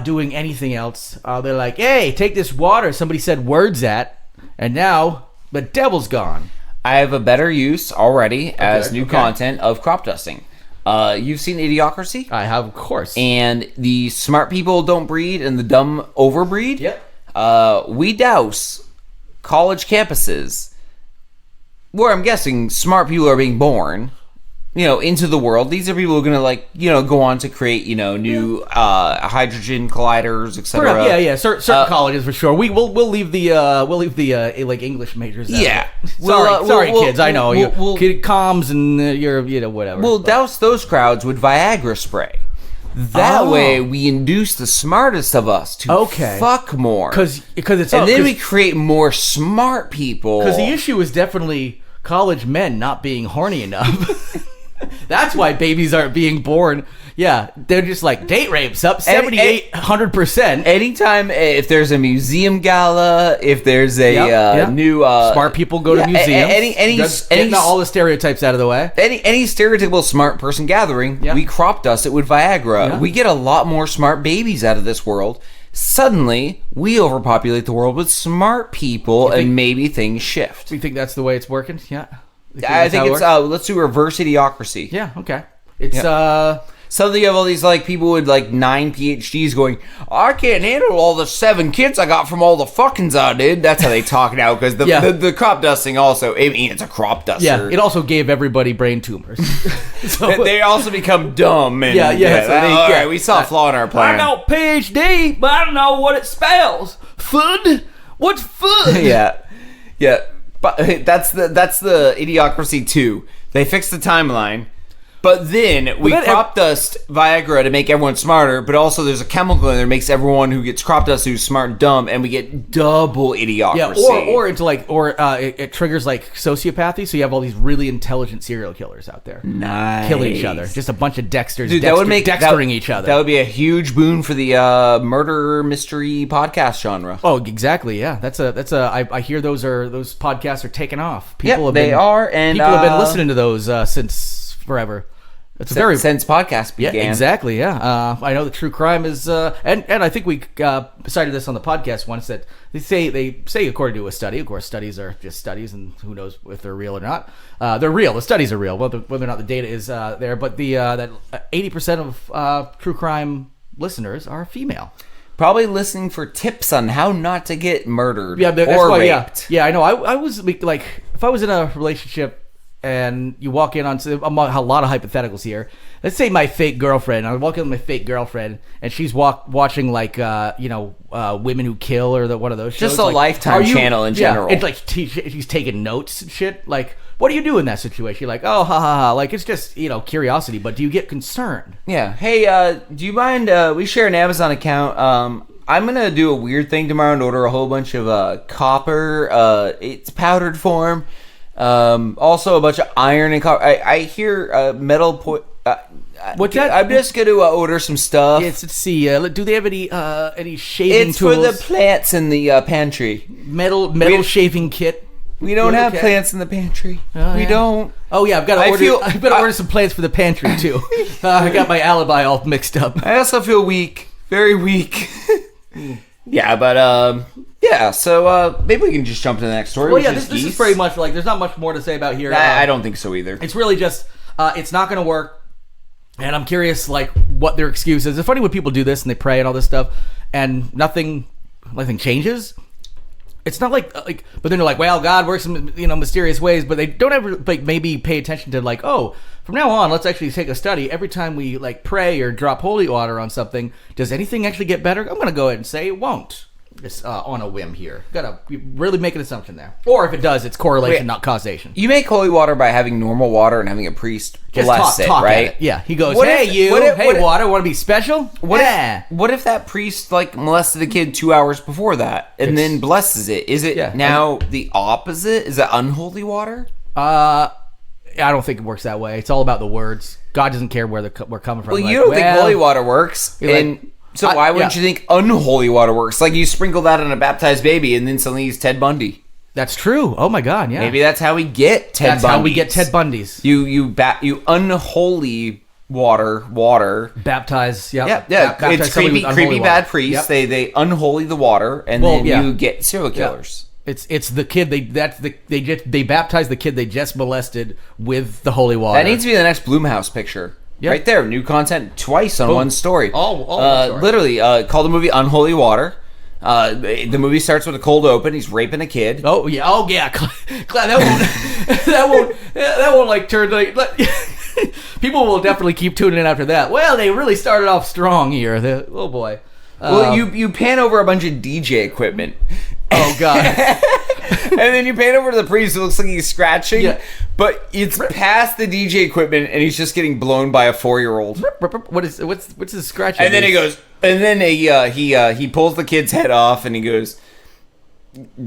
doing anything else, they're like, hey, take this water somebody said words at, and now the devil's gone. I have a better use already as new content of crop dusting. You've seen Idiocracy? I have, of course. And the smart people don't breed and the dumb overbreed? Yep. We douse college campuses where I'm guessing smart people are being born, into the world. These are people who are going to go on to create, new hydrogen colliders, etc. Yeah. Certain colleges for sure. We'll leave the English majors out. Yeah. Sorry, kids. I know kid comms and you're whatever. We'll douse those crowds with Viagra spray. That way, we induce the smartest of us to fuck more. Because it's and then we create more smart people. Because the issue is definitely college men not being horny enough. That's why babies aren't being born. Yeah, they're just like, date rape's up 7,800%. Anytime, if there's a museum gala, if there's a new... smart people go to museums. Getting all the stereotypes out of the way. Any stereotypical smart person gathering, we crop dust it with Viagra. Yeah. We get a lot more smart babies out of this world. Suddenly, we overpopulate the world with smart people, and maybe things shift. You think that's the way it's working? Yeah. I think it's... let's do reverse Idiocracy. Yeah, okay. It's... Suddenly you have all these people with 9 PhDs going, I can't handle all the 7 kids I got from all the fuckings I did. That's how they talk now, because the crop dusting also, it's a crop duster. Yeah, it also gave everybody brain tumors. So, they also become dumb. And, right, we saw a flaw in our plan. I got PhD, but I don't know what it spells. Food? What's food? Yeah. But that's the Idiocracy 2. They fixed the timeline. But then we crop dust Viagra to make everyone smarter, but also there's a chemical in there that makes everyone who gets crop dust who's smart and dumb, and we get double idiocracy. Yeah, it triggers like sociopathy, so you have all these really intelligent serial killers out there. Nice. Killing each other. Just a bunch of Dexters Dextering each other. That would be a huge boon for the murder mystery podcast genre. Oh, exactly, yeah. I hear those podcasts are taking off. People have been listening to those since forever. Since podcast began. Yeah, exactly. Yeah, I know the true crime is, and I think we cited this on the podcast once that they say according to a study. Of course, studies are just studies, and who knows if they're real or not. They're real. The studies are real, whether or not the data is there. But that 80% of true crime listeners are female. Probably listening for tips on how not to get murdered or raped. Yeah, I know. I was like, if I was in a relationship. And you walk in on a lot of hypotheticals here. Let's say my fake girlfriend. I walk in with my fake girlfriend, and she's watching like Women Who Kill or one of those shows. Just a Lifetime channel in general. It's like she's taking notes and shit. Like, what do you do in that situation? You're like, oh, ha ha ha. Like, it's just curiosity. But do you get concerned? Yeah. Hey, do you mind? We share an Amazon account. I'm gonna do a weird thing tomorrow and order a whole bunch of copper. It's powdered form. Also a bunch of iron and copper. I hear metal. What's that? I'm just going to order some stuff. Yes, let's see. Do they have any shaving it's tools? It's for the plants in the pantry. Metal shaving kit. We don't have plants in the pantry. We don't. Oh yeah, I've got to order some plants for the pantry too. I got my alibi all mixed up. I also feel weak, very weak. Yeah, but yeah, so maybe we can just jump to the next story. Well, yeah, this is pretty much like there's not much more to say about here. I don't think so either. It's really just it's not going to work, and I'm curious like what their excuse is. It's funny when people do this and they pray and all this stuff, and nothing changes. It's not like, but then they're like, well, God works in mysterious ways, but they don't ever maybe pay attention to from now on, let's actually take a study. Every time we pray or drop holy water on something, does anything actually get better? I'm going to go ahead and say it won't. Just on a whim here. Gotta really make an assumption there. Or if it does, it's correlation, not causation. You make holy water by having normal water and having a priest bless it, right? Yeah, he goes, hey, water, want to be special? What if that priest molested a kid 2 hours before that and then blesses it? Is it now the opposite? Is it unholy water? I don't think it works that way. It's all about the words. God doesn't care where we're coming from. Well, you don't think holy water works, so why wouldn't you think unholy water works? Like you sprinkle that on a baptized baby and then suddenly he's Ted Bundy. That's true. Oh my God, yeah. Maybe that's how we get Ted Bundy. That's how we get Ted Bundys. You unholy water. Baptize, yeah. It's creepy bad priests. Yep. They unholy the water and then you get serial killers. Yeah. It's the kid they baptize the kid they just molested with the holy water. That needs to be the next Blumhouse picture. Yep. Right there, new content twice on one story. All literally, called the movie Unholy Water. The movie starts with a cold open. He's raping a kid. Oh yeah. Glad that won't turn people will definitely keep tuning in after that. Well, they really started off strong here. Oh boy. Well, you pan over a bunch of DJ equipment. Oh God. And then you pan over to the priest. It looks like he's scratching, but it's past the DJ equipment, and he's just getting blown by a 4-year-old. What's his scratching? And then he goes, and then he pulls the kid's head off, and he goes,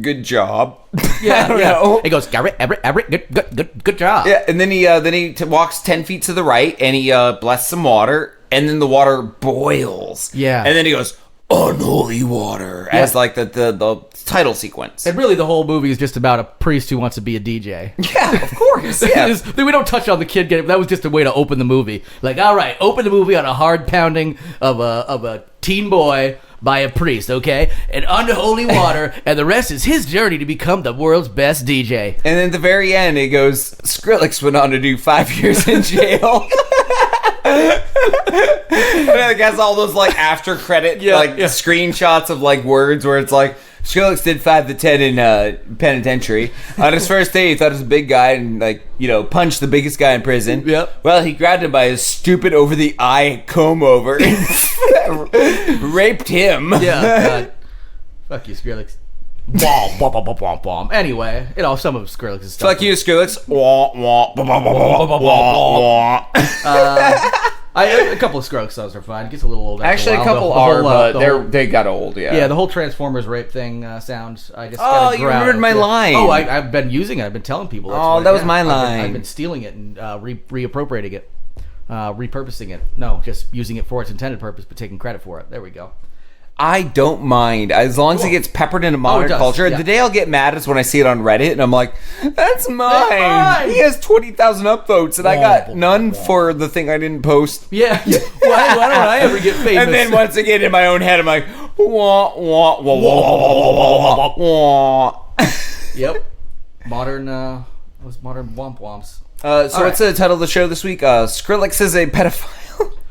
"Good job." Yeah, I don't know. He goes, good job. Yeah, and then he walks 10 feet to the right, and he blesses some water, and then the water boils. Yeah, and then he goes, "Unholy water," as the title sequence. And really the whole movie is just about a priest who wants to be a DJ. Yeah, of course. Yeah. We don't touch on the kid getting, that was just a way to open the movie. All right, open the movie on a hard pounding of a teen boy by a priest, okay? And unholy water, and the rest is his journey to become the world's best DJ. And then at the very end it goes, Skrillex went on to do 5 years in jail. And it has all those after credit screenshots of words where it's Skrillex did 5 to 10 in penitentiary. On his first day, he thought he was a big guy and punched the biggest guy in prison. Yep. Well, he grabbed him by his stupid over the eye comb over and raped him. Yeah. God. Fuck you, Skrillex. Anyway, some of Skrillex's stuff. Fuck you, Skrillex. A couple of Skrillex songs are fine. It gets a little old. Actually, a couple are, but they got old. Yeah. Yeah, the whole Transformers rape thing sounds. I just. You remembered my line. Oh, I've been using it. I've been telling people. That was my line. I've been stealing it and reappropriating it, repurposing it. No, just using it for its intended purpose, but taking credit for it. There we go. I don't mind as long as it gets peppered into modern culture. Yeah. The day I'll get mad is when I see it on Reddit and I'm like, "That's mine." He has 20,000 upvotes and I got none for the thing I didn't post. Yeah. Why don't I ever get famous? And then once again in my own head, I'm like, "Wah wah wah wah wah wah." Yep. Modern womp womps. So what's the title of the show this week? Skrillex is a pedophile.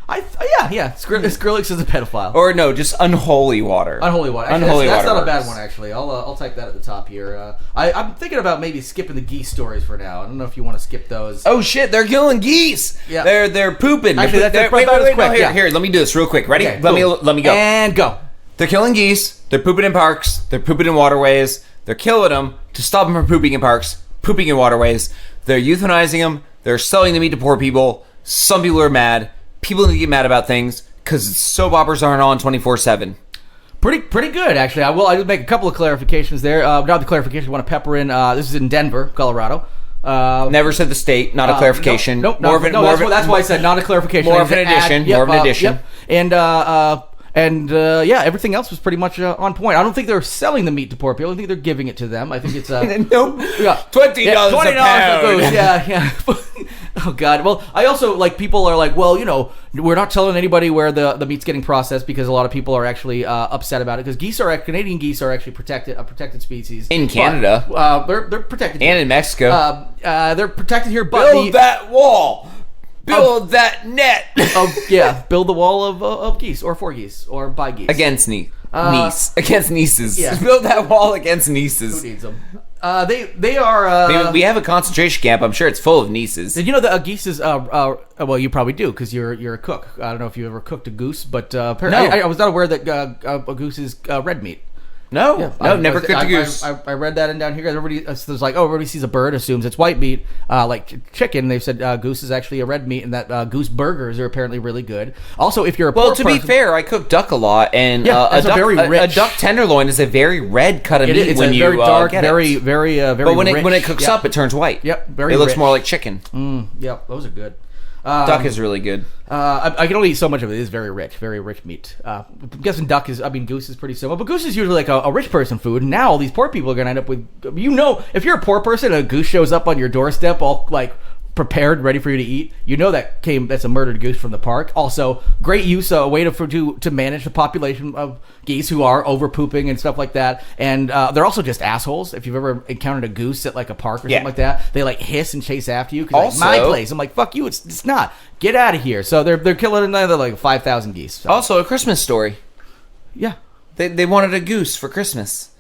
Skrillex is a pedophile. Or no, just Unholy Water. Unholy Water. Actually, Unholy that's Water not a bad works. one, actually. I'll type that at the top here. I'm thinking about maybe skipping the geese stories for now. I don't know if you want to skip those. Oh shit, they're killing geese. Yeah. They're pooping. Actually, that's wait, quick. no, Yeah. here, let me do this real quick. Ready? Okay, let cool. me go. And go. They're killing geese. They're pooping in parks. They're pooping in waterways. They're killing them to stop them from pooping in parks, pooping in waterways. They're euthanizing them. They're selling the meat to poor people. Some people are mad. People need to get mad about things because soap operas aren't on 24/7. Pretty good, actually. I will make a couple of clarifications there. Not the clarification I want to pepper in. This is in Denver, Colorado. Never said the state. Not a clarification. Nope. That's why I said not a clarification. More of an addition. Yep. And everything else was pretty much on point. I don't think they're selling the meat to poor people. I think they're giving it to them. I think it's nope. $20 a pound. Yeah. Oh God. Well, I also people are like, well, we're not telling anybody where the meat's getting processed because a lot of people are actually upset about it because Canadian geese are actually a protected species in Canada. They're protected and in Mexico. They're protected here. But build that wall. Build that net. Build the wall of geese or for geese or by geese against against nieces. Yeah. Build that wall against nieces. Who needs them? They are. We have a concentration camp. I'm sure it's full of nieces. Did you know that geese is? Well, you probably do because you're a cook. I don't know if you ever cooked a goose, but apparently I was not aware that a goose is red meat. No, never cooked a goose. I read that in down here. Everybody everybody sees a bird, assumes it's white meat, like chicken. They've said goose is actually a red meat, and that goose burgers are apparently really good. Also, if you're a poor person, be fair, I cook duck a lot, and a duck tenderloin is a very red cut of meat. It's when a you very dark, get very, it. very, very. But when rich. it cooks up, it turns white. Yep, very. It looks rich. more like chicken. Yep, those are good. Duck is really good. I can only eat so much of it. It is very rich meat. I'm guessing goose is pretty similar, but goose is usually like a rich person food. And now all these poor people are gonna end up with, if you're a poor person and a goose shows up on your doorstep all like prepared, ready for you to eat, that's a murdered goose from the park. Also, great use, a way to manage the population of geese who are over pooping and stuff like that. And they're also just assholes. If you've ever encountered a goose at like a park or something like that, they like hiss and chase after you because my place. I'm like, fuck you, it's not. Get out of here. So they're killing another like 5,000 geese. So. Also, a Christmas story. Yeah, they wanted a goose for Christmas.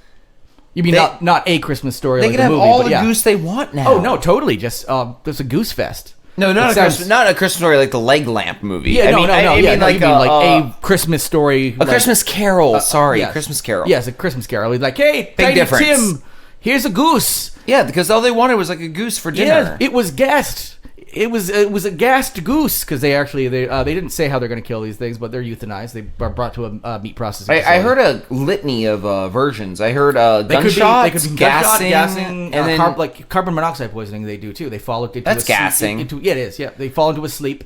You mean not a Christmas story? They like can have movie, all but the goose they want now. Oh no, totally. Just there's a goose fest. No, not a Christmas story like the Leg Lamp movie. Yeah, I mean a Christmas story, a Christmas Carol. Christmas Carol. Yes, a Christmas Carol. Like, hey, big difference. Tim, here's a goose. Yeah, because all they wanted was like a goose for dinner. Yeah, it was gassed. It was a gassed goose because they didn't say how they're going to kill these things, but they're euthanized. They are brought to a meat processing facility. I heard a litany of versions. I heard gunshots, they could be gassing, and then like carbon monoxide poisoning. They do too. They fall into that's gassing. It is. Yeah, they fall into a sleep,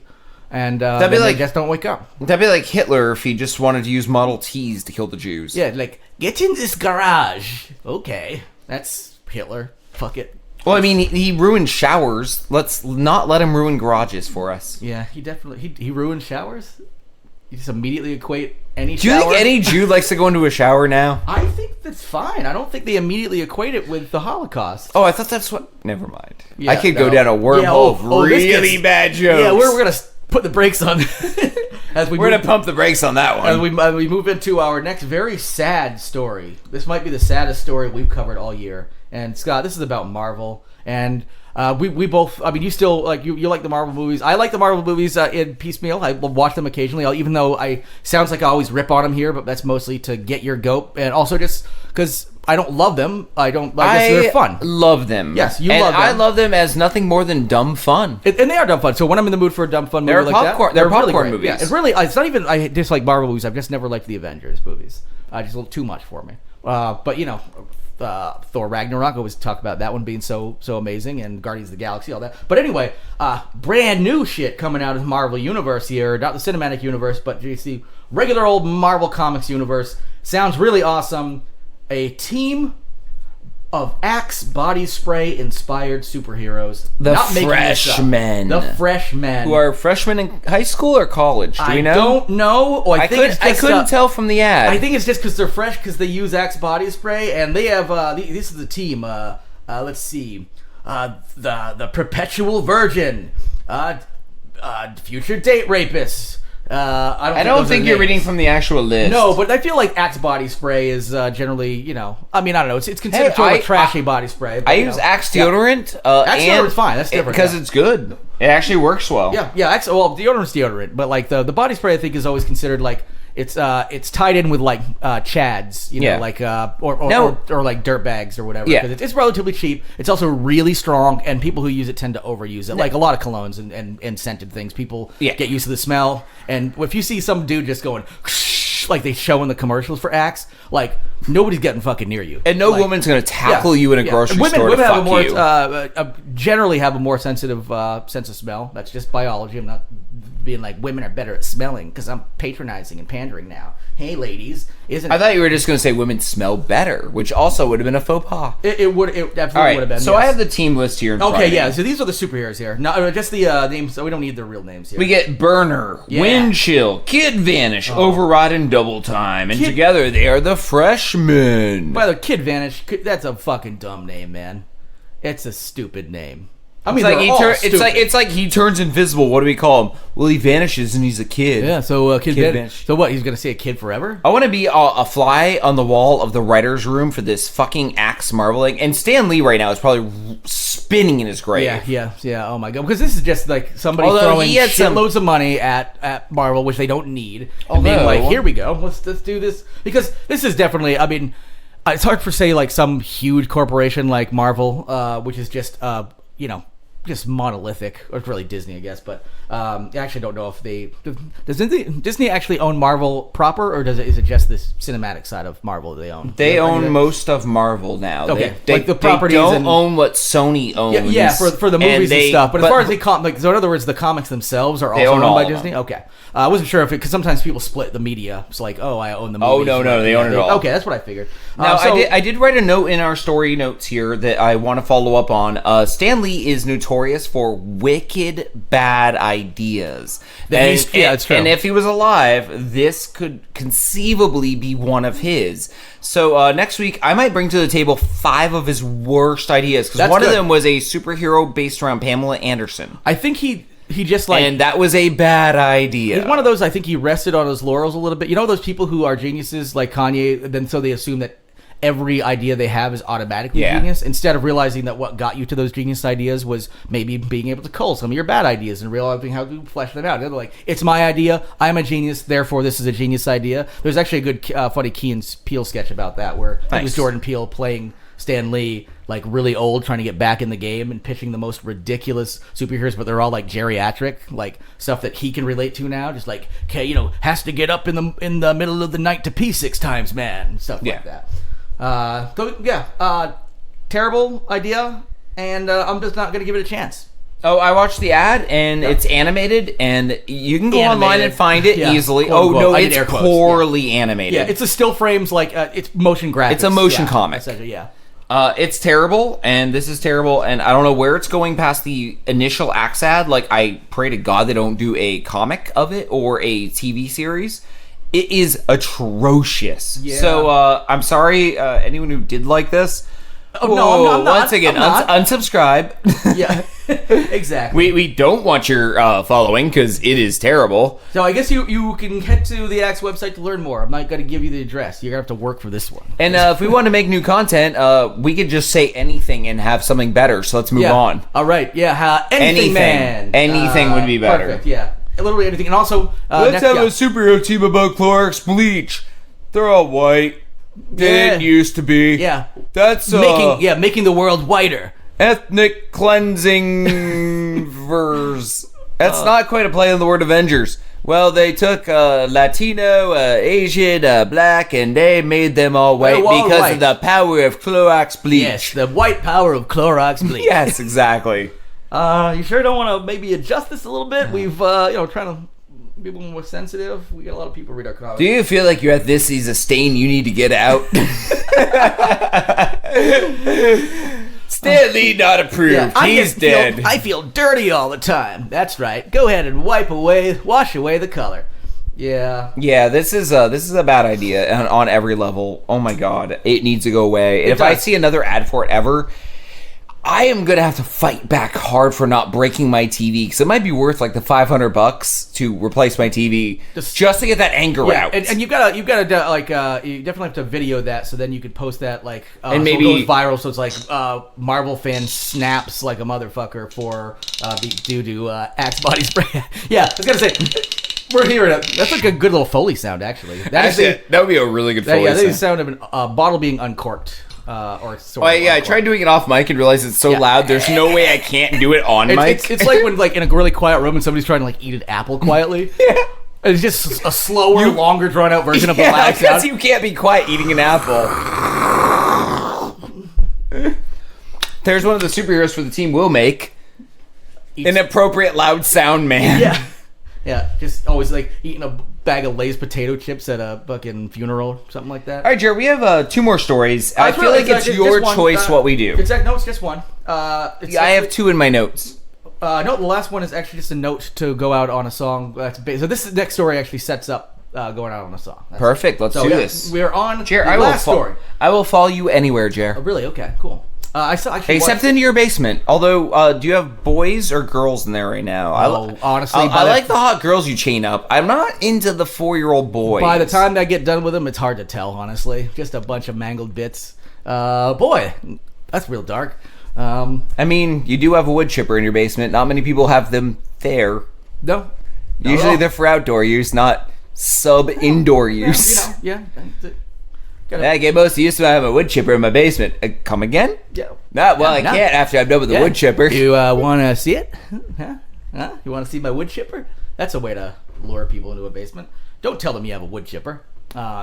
and they just don't wake up. That'd be like Hitler if he just wanted to use Model Ts to kill the Jews. Yeah, like get in this garage. Okay, that's Hitler. Fuck it. Well, I mean, he ruined showers. Let's not let him ruin garages for us. Yeah, he ruined showers. You just immediately equate any shower. Do you think any Jew likes to go into a shower now? I think that's fine. I don't think they immediately equate it with the Holocaust. Oh, I thought that's what... Never mind. Yeah, I could go down a wormhole of really bad jokes. Yeah, we're going to put the brakes on... We're going to pump the brakes on that one. As we move into our next very sad story. This might be the saddest story we've covered all year. And Scott, this is about Marvel, and we both. I mean, you still like you like the Marvel movies. I like the Marvel movies in piecemeal. I watch them occasionally, even though sounds like I always rip on them here, but that's mostly to get your goat, and also just because I don't love them. I guess they're fun. Love them. Yes, you love them. I love them as nothing more than dumb fun. And they are dumb fun. So when I'm in the mood for a dumb fun movie like that, they're popcorn really movies. Yeah, it's really. It's not even. I dislike Marvel movies. I've just never liked the Avengers movies. Just a little too much for me. But Thor Ragnarok, I always talk about that one being so amazing, and Guardians of the Galaxy, all that. But anyway, brand new shit coming out of the Marvel Universe here, not the cinematic universe, but just the regular old Marvel Comics universe. Sounds really awesome. A team of Axe body spray inspired superheroes. The Freshmen. The Freshmen. Who are freshmen in high school or college? Do we know? I don't know. Oh, I couldn't tell from the ad. I think it's just because they're fresh because they use Axe body spray, and they have this is the team. Let's see, the Perpetual Virgin, future date rapists. I don't think you're reading from the actual list. No, but I feel like Axe body spray is generally, I mean, I don't know. It's considered sort of a trashy body spray. But, I use Axe deodorant. Axe deodorant's fine. That's different. Because it's good. It actually works well. Yeah. Deodorant's deodorant. But, like, the body spray, I think, is always considered, like, it's tied in with like chads, like or like dirt bags or whatever. Yeah, it's relatively cheap. It's also really strong, and people who use it tend to overuse it. Like a lot of colognes and scented things, people get used to the smell. And if you see some dude just going like they show in the commercials for Axe, like nobody's getting fucking near you, and no woman's gonna tackle you in a grocery store. Women to have fuck you. Generally have a more sensitive sense of smell. That's just biology. I'm not being like women are better at smelling because I'm patronizing and pandering now. Hey, ladies, isn't I thought you were just going to say women smell better, which also would have been a faux pas. It definitely would have been. So I have the team list here. So these are the superheroes here. No, just the names. So we don't need their real names here. We get Burner, Wind Chill, Kid Vanish, Override, and Double Time, and together they are the Freshmen. By the way, Kid Vanish, that's a fucking dumb name, man. It's a stupid name. I mean, it's like he turns invisible. What do we call him? Well, he vanishes and he's a kid. Yeah, so Kid Vanish. So what? He's gonna stay a kid forever? I want to be a fly on the wall of the writers' room for this fucking Axe marveling. And Stan Lee right now is probably spinning in his grave. Yeah. Oh my god, because this is just like somebody throwing shitloads of money at Marvel, which they don't need, and being like, "Here we go, let's do this." Because this is definitely, I mean, it's hard for say like some huge corporation like Marvel, which is just just monolithic, or it's really Disney, I guess. But I actually don't know if does Disney actually own Marvel proper, or is it just this cinematic side of Marvel they own? They own most of Marvel now. Okay, they, like the properties. They don't own what Sony owns. Yeah, for the movies and stuff. But as far as so in other words, the comics themselves are also owned by Disney. Okay, I wasn't sure if because sometimes people split the media. It's like, I own the movies. Oh no, they own it all. Okay, that's what I figured. Now I did write a note in our story notes here that I want to follow up on. Stan Lee is notorious for wicked bad ideas. It's true. And if he was alive, this could conceivably be one of his. So next week, I might bring to the table 5 of his worst ideas, because one of them was a superhero based around Pamela Anderson. I think he just like... And that was a bad idea. He's one of those, I think he rested on his laurels a little bit. You know those people who are geniuses like Kanye, then so they assume that every idea they have is automatically genius, instead of realizing that what got you to those genius ideas was maybe being able to cull some of your bad ideas and realizing how to flesh them out. They're like, it's my idea, I'm a genius, therefore this is a genius idea. There's actually a good funny Key and Peele sketch about that, where it was Jordan Peele playing Stan Lee, like really old, trying to get back in the game and pitching the most ridiculous superheroes, but they're all like geriatric, like stuff that he can relate to now, just like, okay, has to get up in the middle of the night to pee 6 times, man, and stuff like that. Terrible idea, and I'm just not going to give it a chance. Oh, I watched the ad, and it's animated, and you can go online and find it easily. It's poorly animated. Yeah, it's a still frames, like, it's motion graphics. It's a motion comic. Essentially, yeah. It's terrible, and this is terrible, and I don't know where it's going past the initial Axe ad. Like, I pray to God they don't do a comic of it or a TV series. It is atrocious. Yeah. So, I'm sorry, anyone who did like this. Oh, no, I'm not. Once again, unsubscribe. Yeah, exactly. We don't want your following, because it is terrible. So I guess you can head to the Axe website to learn more. I'm not going to give you the address. You're going to have to work for this one. And if we want to make new content, we could just say anything and have something better. So let's move on. All right. Yeah. Anything, man. Anything would be better. Perfect. Yeah. Literally anything. And also, let's have a superhero team about Clorox bleach. They're all white. Didn't used to be. Yeah. That's making the world whiter. ethnic cleansing verse. That's not quite a play on the word Avengers. Well, they took Latino, Asian, Black, and they made them all white because of the power of Clorox bleach. Yes, the white power of Clorox bleach. Yes, exactly. You sure don't want to maybe adjust this a little bit? We've, trying to be a little more sensitive. We got a lot of people read our comments. Do you feel like you're at this is a stain you need to get out? Stanley not approved. Yeah, he's dead. I feel dirty all the time. That's right. Go ahead and wash away the color. Yeah. Yeah, this is a bad idea on every level. Oh my god, it needs to go away. If I see another ad for it ever, I am gonna have to fight back hard for not breaking my TV because it might be worth like the $500 to replace my TV just to get that anger out. And you gotta you definitely have to video that so then you could post that and maybe so it goes viral. So it's like Marvel fan snaps like a motherfucker for due to Axe body spray. Yeah, I was gonna say. We're hearing it. That's like a good little Foley sound, actually. That would be a really good Foley sound. Yeah, that sound of a bottle being uncorked. I tried doing it off mic and realized it's so loud. There's no way I can't do it on mic. It's like when in a really quiet room and somebody's trying to eat an apple quietly. Yeah. It's just a slower, longer, drawn out version of the loud sound. Because you can't be quiet eating an apple. There's one of the superheroes for the team we'll make. An appropriate loud sound man. Yeah. Yeah, just always eating a bag of Lay's potato chips at a fucking funeral, something like that. All right, Jared, we have 2 more stories. I feel like it's your choice what we do. It's just one. I have 2 in my notes. No, the last one is actually just a note to go out on a song. So this next story actually sets up going out on a song. Perfect. Let's do this. We're on Jared, the last story. I will follow you anywhere, Jared. Oh, really? Okay, cool. Except into your basement. Although, do you have boys or girls in there right now? Honestly, I like the hot girls you chain up. I'm not into the 4-year-old boys. By the time I get done with them, it's hard to tell, honestly. Just a bunch of mangled bits. Boy, that's real dark. I mean, you do have a wood chipper in your basement. Not many people have them there. No. Usually they're for outdoor use, not sub-indoor use. Yeah. I get most used to having a wood chipper in my basement. Come again? Yeah. I can't after I'm done with the wood chipper. You want to see it? Huh? You want to see my wood chipper? That's a way to lure people into a basement. Don't tell them you have a wood chipper.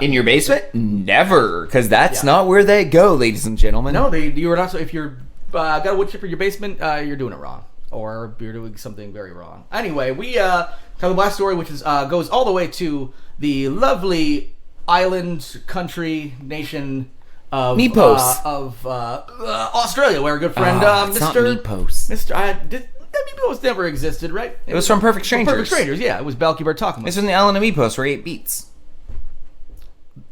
In your basement? Never, because that's not where they go, ladies and gentlemen. No, you are not. So if you're got a wood chipper in your basement, you're doing it wrong, or you're doing something very wrong. Anyway, we have the last story, which is goes all the way to the lovely island, country, nation of Australia, where a good friend, Mr. Meepos never existed, right? It was from Perfect Strangers. Perfect Strangers, yeah. It was Balky Bartokuma. It's from the Island of Meepos, where he ate beets.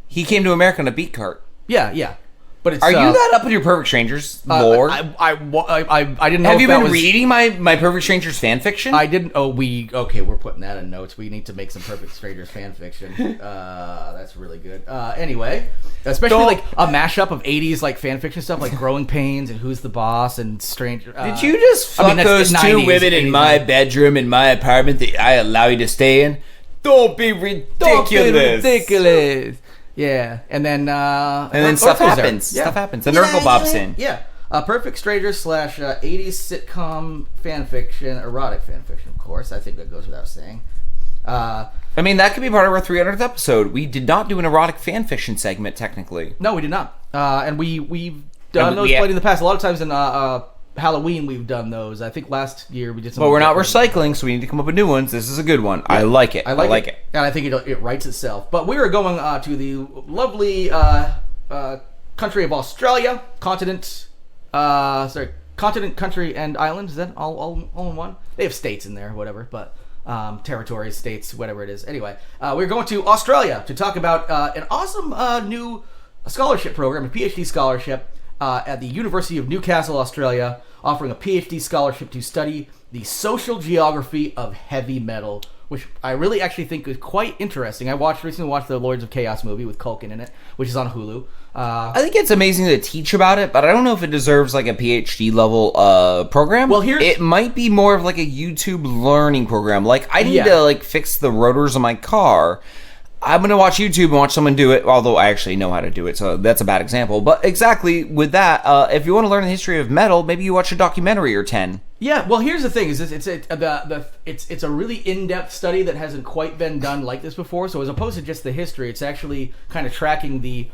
He came to America on a beet cart. Yeah. But it's, Are you that up with your Perfect Strangers lore? I didn't know. Have you been reading my Perfect Strangers fan fiction? I didn't. We're putting that in notes. We need to make some Perfect Strangers fan fiction. That's really good. Anyway, especially a mashup of 80s fan fiction stuff, like Growing Pains and Who's the Boss and Stranger. Did you just fuck those 2 women in my bedroom in my apartment that I allow you to stay in? Don't be ridiculous. Yeah, and then stuff happens. Yeah. Stuff happens. The Nurgle bops in. Yeah, Perfect Strangers / 80s sitcom fanfiction, erotic fanfiction. Of course, I think that goes without saying. I mean, that could be part of our 300th episode. We did not do an erotic fanfiction segment, technically. No, we did not. And we've done those plenty in the past. A lot of times in Halloween, we've done those. I think last year we did some. But we're not recycling, so we need to come up with new ones. This is a good one. Yeah. I like it. I like it. And I think it writes itself. But we are going to the lovely country of Australia, continent, country, and island. Is that all in one? They have states in there, whatever, but territories, states, whatever it is. Anyway, we're going to Australia to talk about an awesome new scholarship program, a PhD scholarship at the University of Newcastle, Australia, offering a PhD scholarship to study the social geography of heavy metal, which I really actually think is quite interesting. I recently watched the Lords of Chaos movie with Culkin in it, which is on Hulu. I think it's amazing to teach about it, but I don't know if it deserves a PhD level program. Well, it might be more of a YouTube learning program. I need to fix the rotors of my car. I'm going to watch YouTube and watch someone do it, although I actually know how to do it, so that's a bad example. But exactly with that, if you want to learn the history of metal, maybe you watch a documentary or 10. Yeah, well, here's the thing: it's a really in-depth study that hasn't quite been done like this before. So as opposed to just the history, it's actually kind of tracking the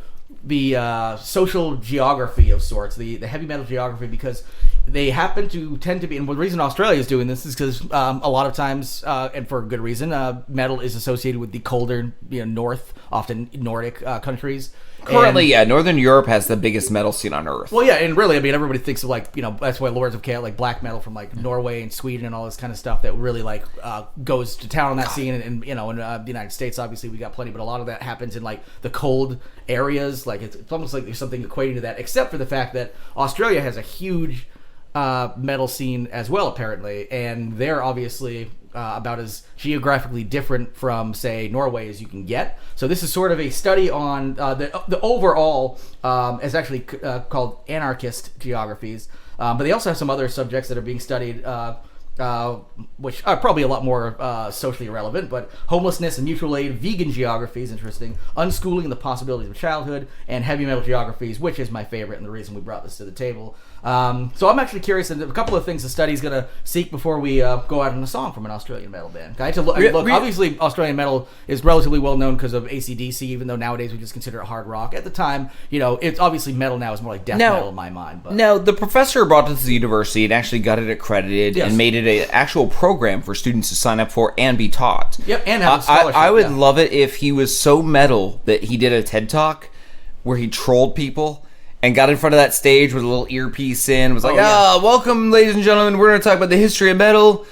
social geography of sorts, the heavy metal geography, because they happen to tend to be, and the reason Australia is doing this is because a lot of times, and for good reason, metal is associated with the colder, north, often Nordic countries. Currently, Northern Europe has the biggest metal scene on Earth. Well, yeah, and really, I mean, everybody thinks of that's why Lords of Chaos, like black metal from like Norway and Sweden and all this kind of stuff that really goes to town on that scene. And in the United States, obviously, we got plenty, but a lot of that happens in like the cold areas. Like it's almost like there's something equating to that, except for the fact that Australia has a huge metal scene as well, apparently, and they're obviously about as geographically different from, say, Norway as you can get. So this is sort of a study on the overall, is actually called anarchist geographies, but they also have some other subjects that are being studied, which are probably a lot more socially relevant, but homelessness and mutual aid, vegan geography is interesting, unschooling and the possibilities of childhood, and heavy metal geographies, which is my favorite and the reason we brought this to the table. So I'm actually curious, and a couple of things the study's going to seek before we go out on a song from an Australian metal band. I had to look, obviously Australian metal is relatively well known because of AC/DC, even though nowadays we just consider it hard rock. At the time, it's obviously metal now is more like death metal in my mind. But. No, the professor brought it to the university and actually got it accredited and made it an actual program for students to sign up for and be taught. Yep, and have a scholarship. I would love it if he was so metal that he did a TED Talk where he trolled people and got in front of that stage with a little earpiece in, was like, welcome, ladies and gentlemen, we're going to talk about the history of metal.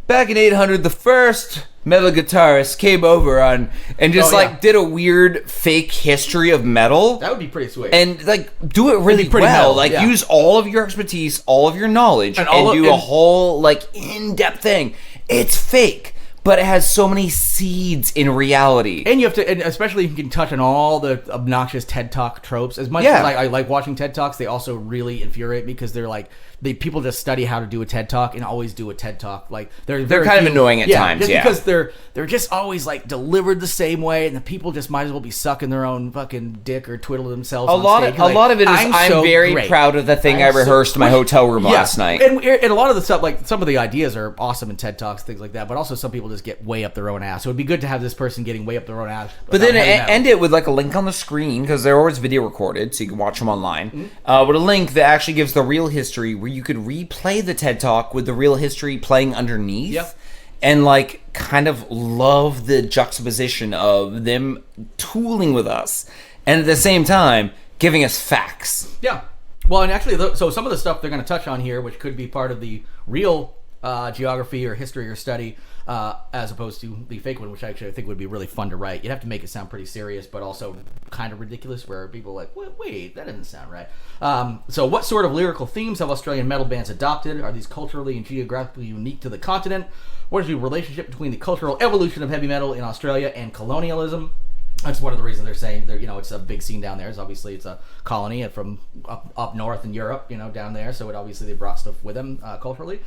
Back in 800, the first metal guitarist came over and just did a weird fake history of metal. That would be pretty sweet. And do it really well. Metal, use all of your expertise, all of your knowledge, and do a whole in-depth thing. It's fake, but it has so many seeds in reality. And you have to, and especially if you can touch on all the obnoxious TED Talk tropes. As much as I like watching TED Talks, they also really infuriate me because they're like, people just study how to do a TED Talk and always do a TED Talk. Like they're kind of annoying at times, because they're just always like delivered the same way, and the people just might as well be sucking their own fucking dick or twiddle themselves. A lot of it is I'm very proud of the thing I rehearsed in my hotel room last night, and a lot of the stuff, like some of the ideas are awesome in TED Talks, things like that. But also some people just get way up their own ass. So it'd be good to have this person getting way up their own ass. But then end it with like a link on the screen because they're always video recorded, so you can watch them online. With a link that actually gives the real history, where you could replay the TED Talk with the real history playing underneath. Yep. And kind of love the juxtaposition of them tooling with us and at the same time giving us facts. Yeah. Well, and actually, so some of the stuff they're going to touch on here, which could be part of the real geography or history or study, as opposed to the fake one, which actually I think would be really fun to write. You'd have to make it sound pretty serious, but also kind of ridiculous, where people are like, wait, that doesn't sound right. So what sort of lyrical themes have Australian metal bands adopted? Are these culturally and geographically unique to the continent? What is the relationship between the cultural evolution of heavy metal in Australia and colonialism? That's one of the reasons they're saying it's a big scene down there. Is obviously it's a colony from up north in Europe, down there. So they brought stuff with them culturally.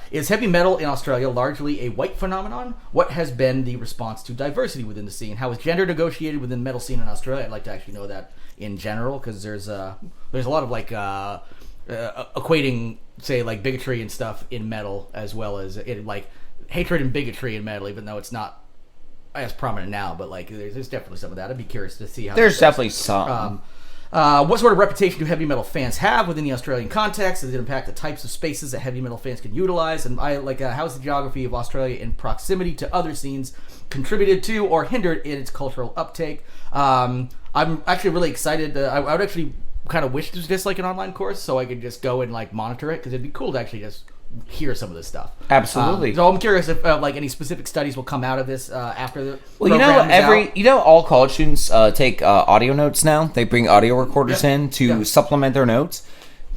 Is heavy metal in Australia largely a white phenomenon? What has been the response to diversity within the scene? How is gender negotiated within the metal scene in Australia? I'd like to actually know that in general, because there's a lot of equating, say, like bigotry and stuff in metal, as well as hatred and bigotry in metal, even though it's not as prominent now, but there's definitely some of that. I'd be curious to see how there's definitely some. What sort of reputation do heavy metal fans have within the Australian context? Does it impact the types of spaces that heavy metal fans can utilize? And how's the geography of Australia in proximity to other scenes contributed to or hindered in its cultural uptake? I'm actually really excited. I would actually kind of wish it was just like an online course, so I could just go and monitor it, because it'd be cool to actually just hear some of this stuff. Absolutely. So I'm curious if any specific studies will come out of this after the all college students take audio notes now. They bring audio recorders in to supplement their notes.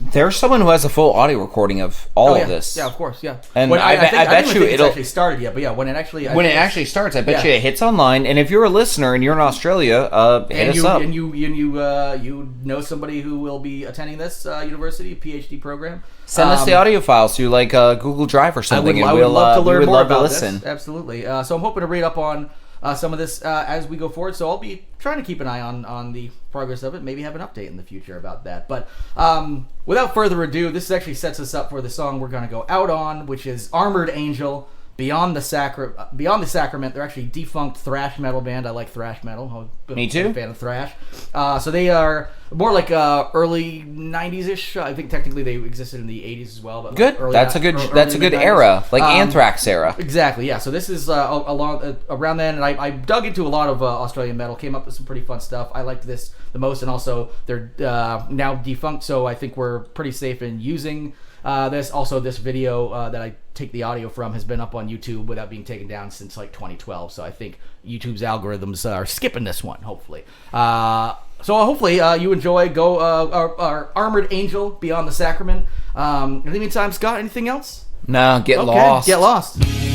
There's someone who has a full audio recording of all of this. Yeah, of course, yeah. And I bet you it'll actually started yet, but yeah, when it actually starts, I bet you it hits online. And if you're a listener and you're in Australia, hit us up. And you know somebody who will be attending this university PhD program. Send us the audio files to Google Drive or something. I would love to learn more about this. Absolutely. So I'm hoping to read up on some of this as we go forward. So I'll be trying to keep an eye on the progress of it. Maybe have an update in the future about that. But without further ado, this actually sets us up for the song we're going to go out on, which is Armored Angel. Beyond the Sacrament. They're actually a defunct thrash metal band. I like thrash metal. Me too. I'm a fan of thrash. So they are more like early 90s-ish. I think technically they existed in the 80s as well. But good. Like That's a good era, like Anthrax era. Exactly. Yeah. So this is around then, and I dug into a lot of Australian metal. Came up with some pretty fun stuff. I liked this the most, and also they're now defunct, so I think we're pretty safe in using this. Also, this video that I take the audio from has been up on YouTube without being taken down since like 2012. So I think YouTube's algorithms are skipping this one, hopefully. So hopefully you enjoy our Armored Angel, Beyond the Sacrament. In the meantime, Scott, anything else? No, get lost. Get lost.